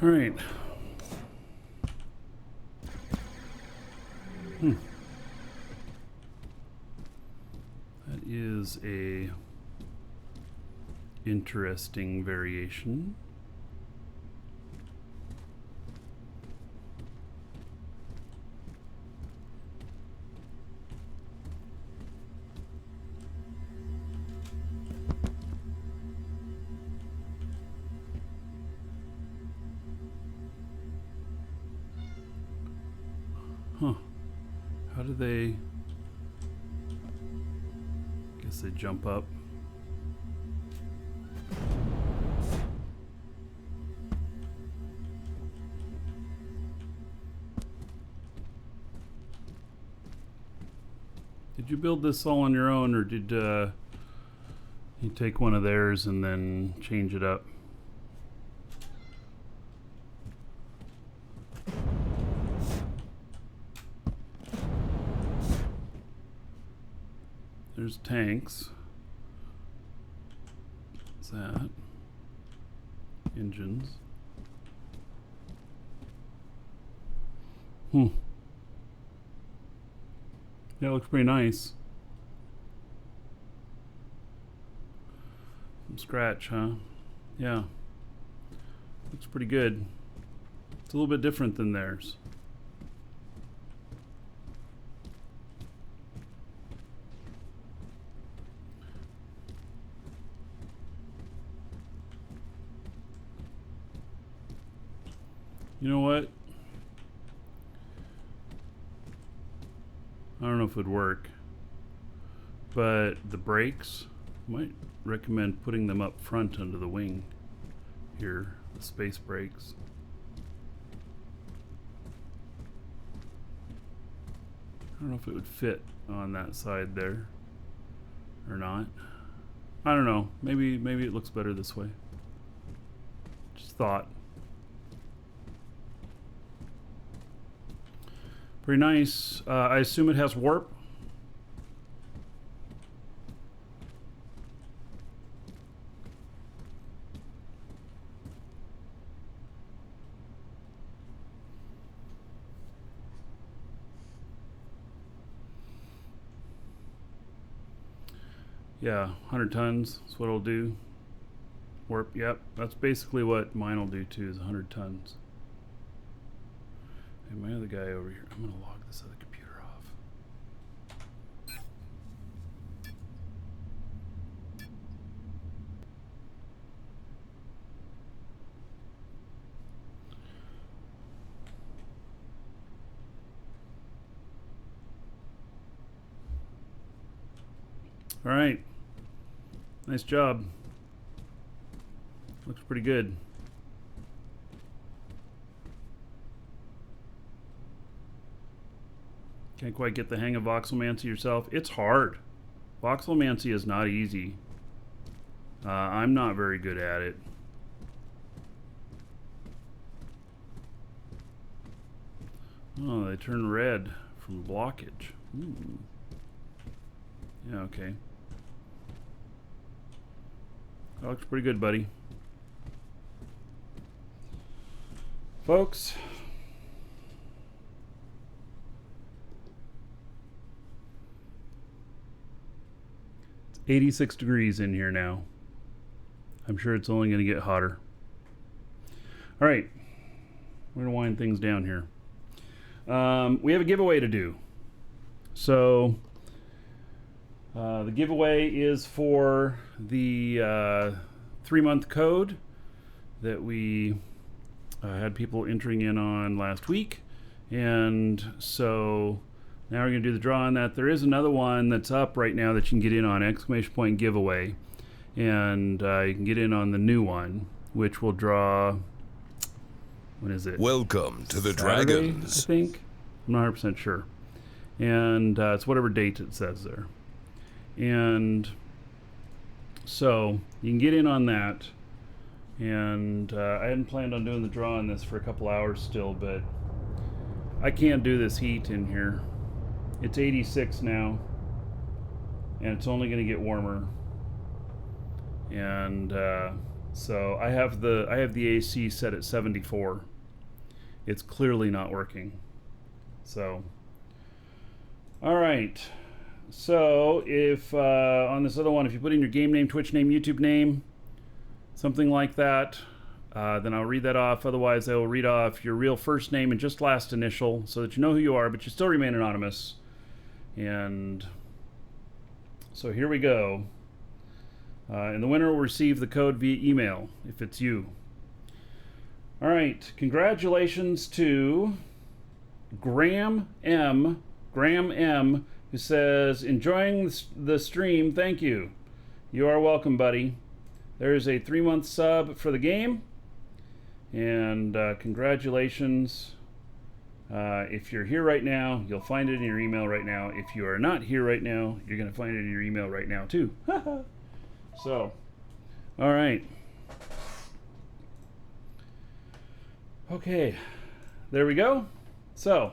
All right. That is a interesting variation. Huh. How do they... Guess they jump up. Did you build this all on your own, or did you take one of theirs and then change it up? There's tanks. What's that? Engines. Yeah, it looks pretty nice. From scratch, huh? Yeah. Looks pretty good. It's a little bit different than theirs. You know what? I don't know if it would work, but the brakes, might recommend putting them up front under the wing here, the space brakes. I don't know if it would fit on that side there or not. I don't know. Maybe it looks better this way. Just thought. Pretty nice. I assume it has warp. Yeah, 100 tons is what it'll do. Warp, yep. That's basically what mine will do too, is 100 tons. And my other guy over here, I'm going to log this other computer off. All right. Nice job. Looks pretty good. Can't quite get the hang of voxelmancy yourself. It's hard. Voxelmancy is not easy. I'm not very good at it. Oh, they turn red from blockage. Ooh. Yeah, okay. That looks pretty good, buddy. Folks, it's 86 degrees in here now. I'm sure it's only going to get hotter. All right, we're going to wind things down here. We have a giveaway to do. So the giveaway is for the 3-month code that we had people entering in on last week. And so now we're going to do the draw on that. There is another one that's up right now that you can get in on, ! giveaway. And you can get in on the new one, which will draw, when is it? Welcome to the Saturday, Dragons. I think. I'm not 100% sure. And it's whatever date it says there. And so you can get in on that. And I hadn't planned on doing the draw on this for a couple hours still, but I can't do this heat in here. It's 86 now, and it's only going to get warmer. And so I have the AC set at 74. It's clearly not working. So, all right. So if on this other one, if you put in your game name, Twitch name, YouTube name, something like that, then I'll read that off. Otherwise, I will read off your real first name and just last initial so that you know who you are, but you still remain anonymous. And so here we go. And the winner will receive the code via email if it's you. All right. Congratulations to Graham M. Who says, enjoying the stream. Thank you. You are welcome, buddy. There's a 3-month sub for the game. And congratulations. If you're here right now, you'll find it in your email right now. If you are not here right now, you're going to find it in your email right now, too. So, all right. Okay, there we go. So,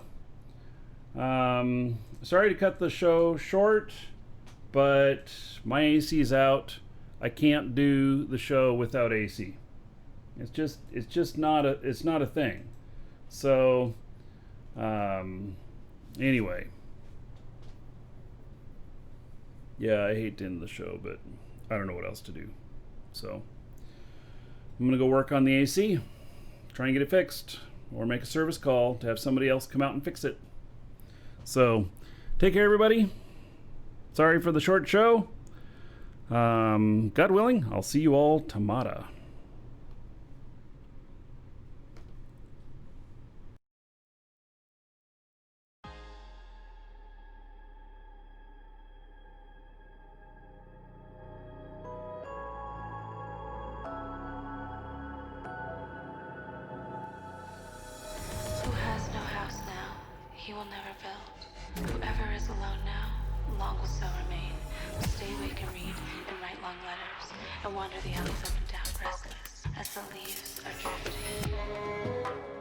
sorry to cut the show short, but my AC is out. I can't do the show without AC. It's just not a thing. So, anyway. Yeah, I hate to end the show, but I don't know what else to do. So I'm going to go work on the AC, try and get it fixed, or make a service call to have somebody else come out and fix it. So take care, everybody. Sorry for the short show. God willing, I'll see you all tomorrow. He will never build. Whoever is alone now, long will so remain. Will stay awake and read and write long letters, and wander the alleys up and down restless as the leaves are drifting.